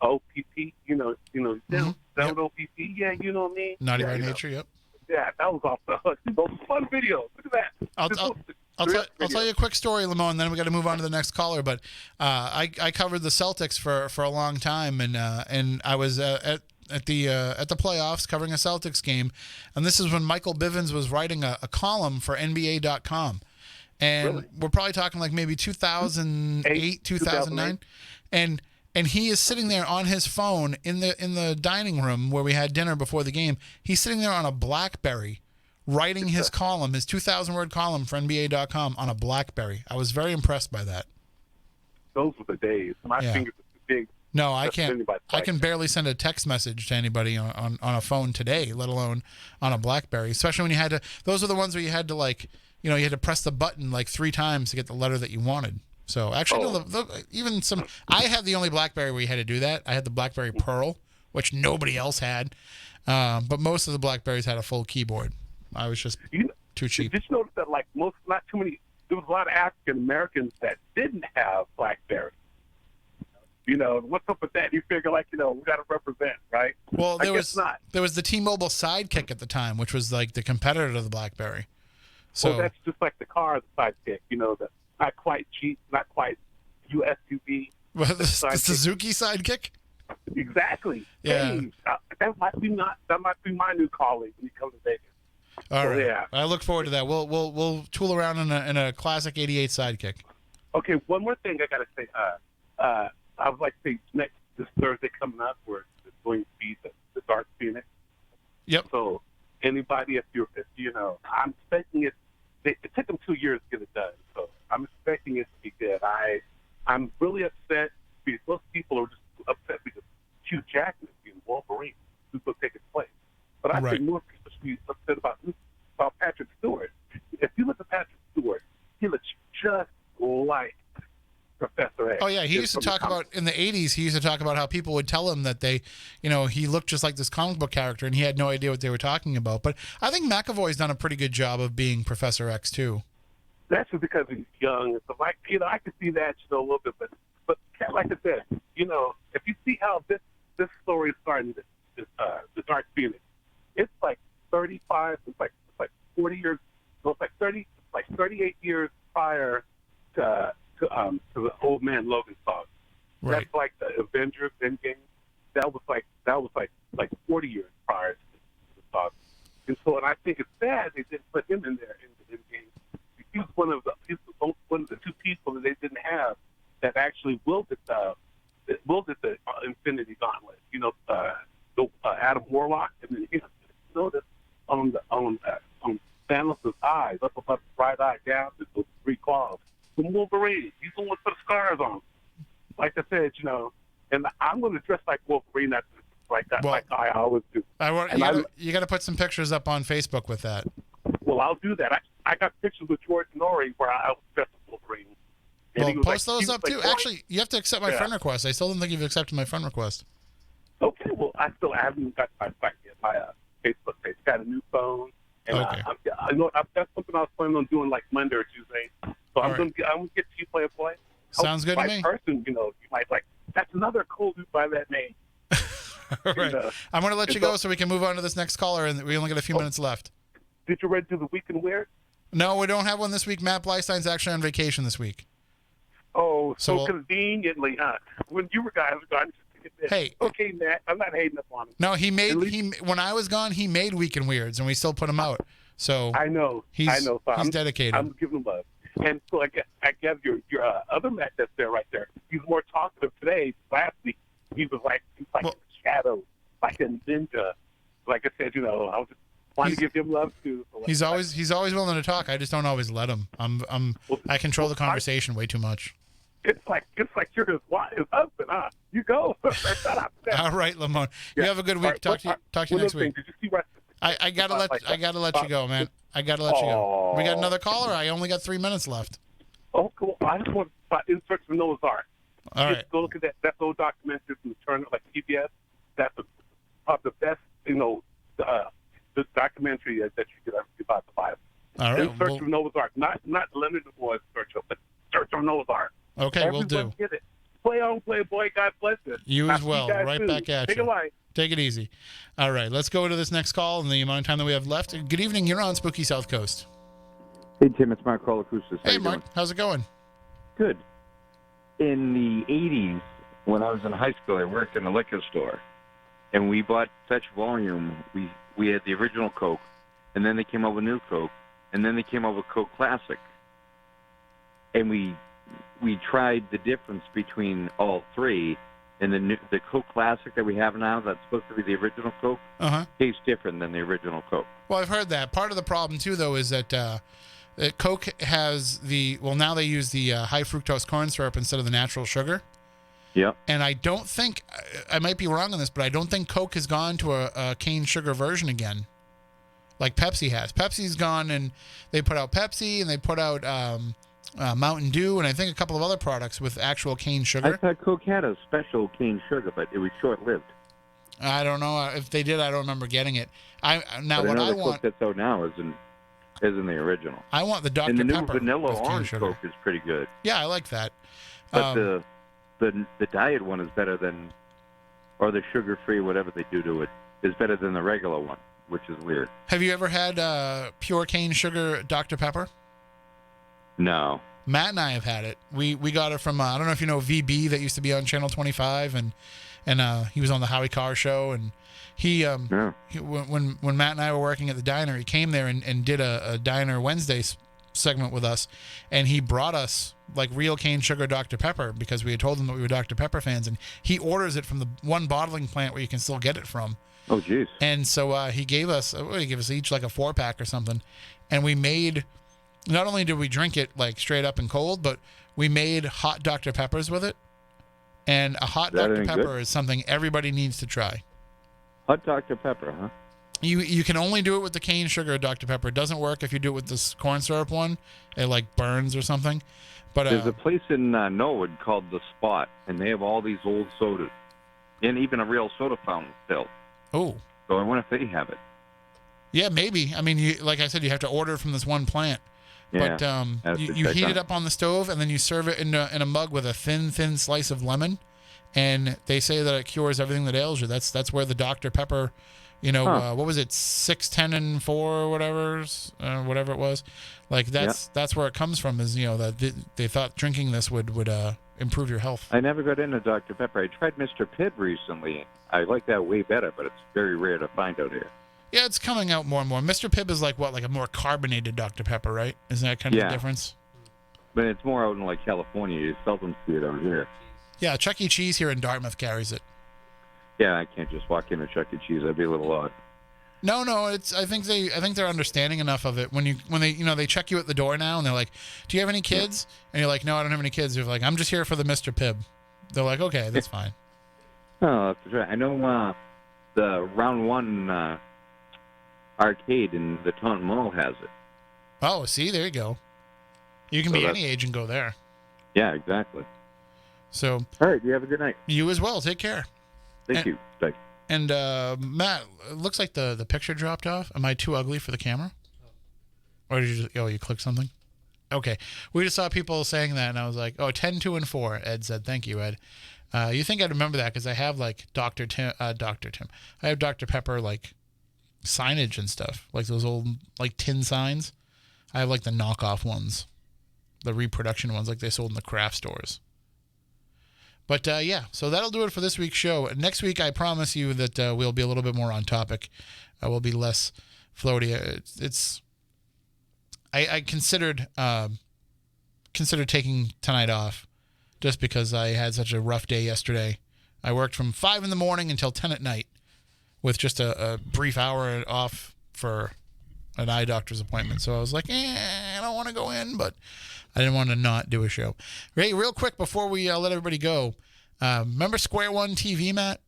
S6: OPP, down OPP. Yeah, you know what I mean?
S2: Naughty by Nature, yep.
S6: Yeah, that was off the hook. Those fun videos. Look at that.
S2: I'll tell you a quick story, Lamone, and then we got to move on to the next caller. But I covered the Celtics for a long time, and I was at the playoffs covering a Celtics game, and this is when Michael Bivens was writing a column for NBA.com, and
S6: Really?
S2: we're probably talking like maybe 2008, 2009, and he is sitting there on his phone in the dining room where we had dinner before the game. He's sitting there on a BlackBerry, writing his column, his 2,000-word column for NBA.com on a BlackBerry. I was very impressed by that.
S6: Those were the days. My fingers were too big.
S2: No, I can't. I can barely send a text message to anybody on a phone today, let alone on a BlackBerry. Especially when you had to. Those were the ones where you had to you had to press the button like 3 times to get the letter that you wanted. So actually, even some. I had the only BlackBerry where you had to do that. I had the BlackBerry Pearl, which nobody else had. But most of the BlackBerries had a full keyboard. I was just too cheap.
S6: Did you notice that not too many? There was a lot of African Americans that didn't have BlackBerry. What's up with that? You figure we got to represent, right?
S2: Well, there was the T-Mobile Sidekick at the time, which was like the competitor to the BlackBerry. So
S6: that's just like the car Sidekick. The not quite Jeep, not quite USUV.
S2: The Suzuki Sidekick.
S6: Exactly.
S2: Yeah.
S6: Hey, that might be my new colleague when you come to Vegas.
S2: All right. Yeah. I look forward to that. We'll tool around in a classic '88 Sidekick.
S6: Okay. One more thing I gotta say. I would like to say this Thursday coming up, where it's going to be the Dark Phoenix.
S2: Yep.
S6: So anybody, if I'm expecting it. It took them 2 years to get it done. So I'm expecting it to be good. I'm really upset because most people are just upset because Hugh Jackman being Wolverine, who's going to take his place. But I think more people should be upset about Patrick Stewart. If you look at Patrick Stewart, he looks just like Professor X.
S2: Oh yeah, he used to talk about in the '80s. He used to talk about how people would tell him that he looked just like this comic book character, and he had no idea what they were talking about. But I think McAvoy's done a pretty good job of being Professor X too.
S6: That's just because he's young. So I could see that a little bit, but like I said, if you see how this story is starting, the Dark Phoenix, it's like 35, it's like 40 years, no, it's like 38 years prior to the Old Man Logan song.
S2: Right.
S6: That's like the Avengers Endgame. That was like 40 years prior to the song. And so, I think it's sad they didn't put him in there in the Endgame. He's one of the 2 people that they didn't have that actually wielded the Infinity Gauntlet. Adam Warlock, and then you notice on Thanos' eyes, up above his right eye, down to those 3 claws. From Wolverine, he's the one with the scars on. Like I said, and I'm going to dress like Wolverine. That's like I always do.
S2: You got to put some pictures up on Facebook with that.
S6: Well, I'll do that. I got pictures with George Norrie where I was dressed as Wolverine.
S2: And post those up too. Actually, you have to accept my friend request. I still don't think you've accepted my friend request.
S6: Okay, well, I haven't got my Facebook page. Got a new phone, and
S2: okay.
S6: I know that's something I was planning on doing like Monday or Tuesday. So I'm gonna get to you play.
S2: Sounds good to me.
S6: Person, you might like. That's another cool dude by that name.
S2: All right. I'm going to let you go so we can move on to this next caller, and we only got a few minutes left.
S6: Did you ready to do the Weekend Weird?
S2: No, we don't have one this week. Matt Bleistein's actually on vacation this week.
S6: Oh, so conveniently, huh? When you guys were gone.
S2: Hey.
S6: Okay, Matt, I'm not hating up on him.
S2: No, when I was gone, he made Weekend Weirds, and we still put him out. So
S6: I know. So
S2: he's dedicated.
S6: I'm giving him love. And so I guess your other Matt that's there right there. He's more talkative today. Last week he was like a shadow, like a ninja. Like I said, I was just wanting to give him love too. So
S2: he's always willing to talk. I just don't always let him. I control the conversation way too much.
S6: It's like you're his husband, huh? You go. Shut up.
S2: All right, Lamone. You have a good week. Talk to you next week.
S6: Did you see what
S2: I gotta let you go, man. I gotta let you go. We got another caller. I only got 3 minutes left.
S6: Oh, cool. I just want to insert from Noah's Ark.
S2: All right.
S6: Just go look at that old documentary from the Turner, like PBS. That's probably the best, the documentary that you could ever see about the Bible.
S2: All right.
S6: In search of Noah's Ark, not Leonard Nimoy's search of, but search of Noah's Ark.
S2: Okay,
S6: Everyone
S2: we'll do.
S6: Get it. Play on, Playboy. God bless you.
S2: You as well. Right back at you.
S6: Take it light.
S2: Take it easy. All right, let's go to this next call in the amount of time that we have left. Good evening. You're on Spooky South Coast.
S7: Hey, Tim. It's Mark Colacusis.
S2: Hey, Mark. How's it going?
S7: Good. In the 80s, when I was in high school, I worked in a liquor store, and we bought such volume. We had the original Coke, and then they came out with new Coke, and then they came out with Coke Classic. And we tried the difference between all three, And the Coke Classic that we have now, that's supposed to be the original Coke, tastes different than the original Coke.
S2: Well, I've heard that. Part of the problem, too, though, is that Coke has now they use the high fructose corn syrup instead of the natural sugar.
S7: Yep.
S2: And I don't think, I might be wrong on this, but I don't think Coke has gone to a cane sugar version again, like Pepsi has. Pepsi's gone, and they put out Pepsi, and they put out Mountain Dew, and I think a couple of other products with actual cane sugar.
S7: I thought Coke had a special cane sugar, but it was short-lived.
S2: I don't know if they did. I don't remember getting it.
S7: But the Coke that's out now isn't the original.
S2: I want the Dr.
S7: And the new
S2: Pepper
S7: vanilla
S2: with cane
S7: orange
S2: sugar.
S7: Coke is pretty good.
S2: Yeah, I like that.
S7: But the diet one is better than, or the sugar-free, whatever they do to it, is better than the regular one, which is weird.
S2: Have you ever had pure cane sugar Dr. Pepper?
S7: No.
S2: Matt and I have had it. We got it from I don't know if you know VB that used to be on Channel 25, and he was on the Howie Carr show, and when Matt and I were working at the diner, he came there and did a Diner Wednesday segment with us, and he brought us like real cane sugar Dr. Pepper because we had told him that we were Dr. Pepper fans, and he orders it from the one bottling plant where you can still get it from.
S7: Oh, jeez.
S2: And so he gave us each like a 4-pack or something, and we made. Not only did we drink it like straight up and cold, but we made hot Dr. Peppers with it. And a hot Dr. Pepper is something everybody needs to try.
S7: Hot Dr. Pepper, huh?
S2: You can only do it with the cane sugar Dr. Pepper. It doesn't work if you do it with this corn syrup one. It like burns or something. But
S7: there's a place in Norwood called The Spot, and they have all these old sodas, and even a real soda fountain still.
S2: Oh.
S7: So I wonder if they have it.
S2: Yeah, maybe. I mean, like I said, you have to order it from this one plant.
S7: Yeah,
S2: but you heat it up on the stove, and then you serve it in a mug with a thin slice of lemon. And they say that it cures everything that ails you. That's where the Dr. Pepper, what was it, 6, 10, and 4 or whatever it was. Like that's where it comes from. Is that they thought drinking this would improve your health.
S7: I never got into Dr. Pepper. I tried Mr. Pibb recently. I like that way better, but it's very rare to find out here.
S2: Yeah, it's coming out more and more. Mr. Pibb is like a more carbonated Dr. Pepper, right? Isn't that kind of the difference?
S7: But it's more out in like California. You seldom see it over here.
S2: Yeah, Chuck E. Cheese here in Dartmouth carries it.
S7: Yeah, I can't just walk into Chuck E. Cheese. That'd be a little odd.
S2: No, it's. I think they're understanding enough of it. When they check you at the door now, and they're like, "Do you have any kids?" And you're like, "No, I don't have any kids." They're like, "I'm just here for the Mr. Pibb." They're like, "Okay, that's fine."
S7: Oh, that's right. I know the Round One arcade in the Taunton Mall has it.
S2: Oh, see, there you go. You can be any age and go there.
S7: Yeah, exactly.
S2: So,
S7: all right, you have a good night.
S2: You as well. Take care.
S7: Thank you. Thanks.
S2: And Matt, it looks like the picture dropped off. Am I too ugly for the camera? Or did you click something? Okay. We just saw people saying that, and I was like, 10, 2, and 4. Ed said, thank you, Ed. You think I'd remember that because I have like Dr. Tim. I have Dr. Pepper like signage and stuff, like those old like tin signs. I have like the knockoff ones, the reproduction ones like they sold in the craft stores. But so that'll do it for this week's show. Next week, I promise you that we'll be a little bit more on topic. We'll be less floaty. I considered taking tonight off just because I had such a rough day yesterday. I worked from 5 in the morning until 10 at night with just a brief hour off for an eye doctor's appointment. So I was like, I don't want to go in, but I didn't want to not do a show. Hey, real quick before we let everybody go, remember Square One TV, Matt?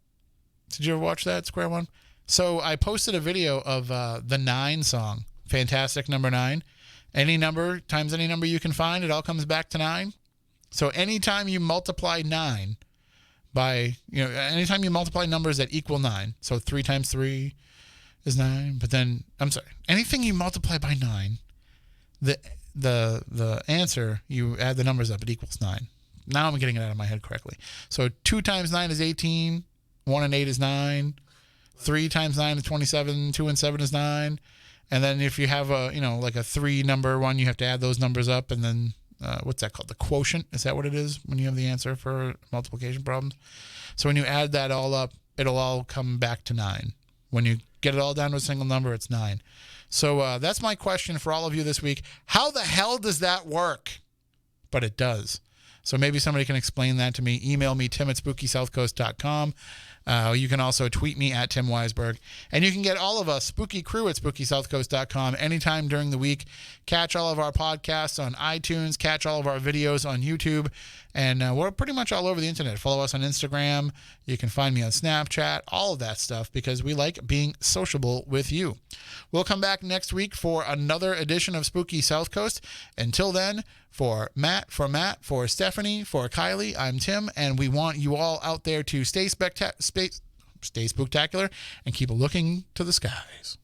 S2: Did you ever watch that, Square One? So I posted a video of the 9 song, Fantastic Number 9. Any number times any number you can find, it all comes back to 9. So anytime you multiply 9 by, anytime you multiply numbers that equal 9, so 3 times 3 is 9, but then, I'm sorry, anything you multiply by 9, the answer, you add the numbers up, it equals 9. Now I'm getting it out of my head correctly. So 2 times 9 is 18, 1 and 8 is 9, 3 times 9 is 27, 2 and 7 is 9, and then if you have like a 3 number one, you have to add those numbers up, and then what's that called? The quotient? Is that what it is when you have the answer for multiplication problems? So when you add that all up, it'll all come back to 9. When you get it all down to a single number, it's 9. So that's my question for all of you this week. How the hell does that work? But it does. So maybe somebody can explain that to me. Email me, tim@spookysouthcoast.com. You can also tweet me at Tim Weisberg. And you can get all of us, Spooky Crew, at SpookySouthCoast.com anytime during the week. Catch all of our podcasts on iTunes. Catch all of our videos on YouTube. And we're pretty much all over the internet. Follow us on Instagram. You can find me on Snapchat, all of that stuff, because we like being sociable with you. We'll come back next week for another edition of Spooky South Coast. Until then, for Matt, for Stephanie, for Kylie, I'm Tim, and we want you all out there to stay spooktacular and keep looking to the skies.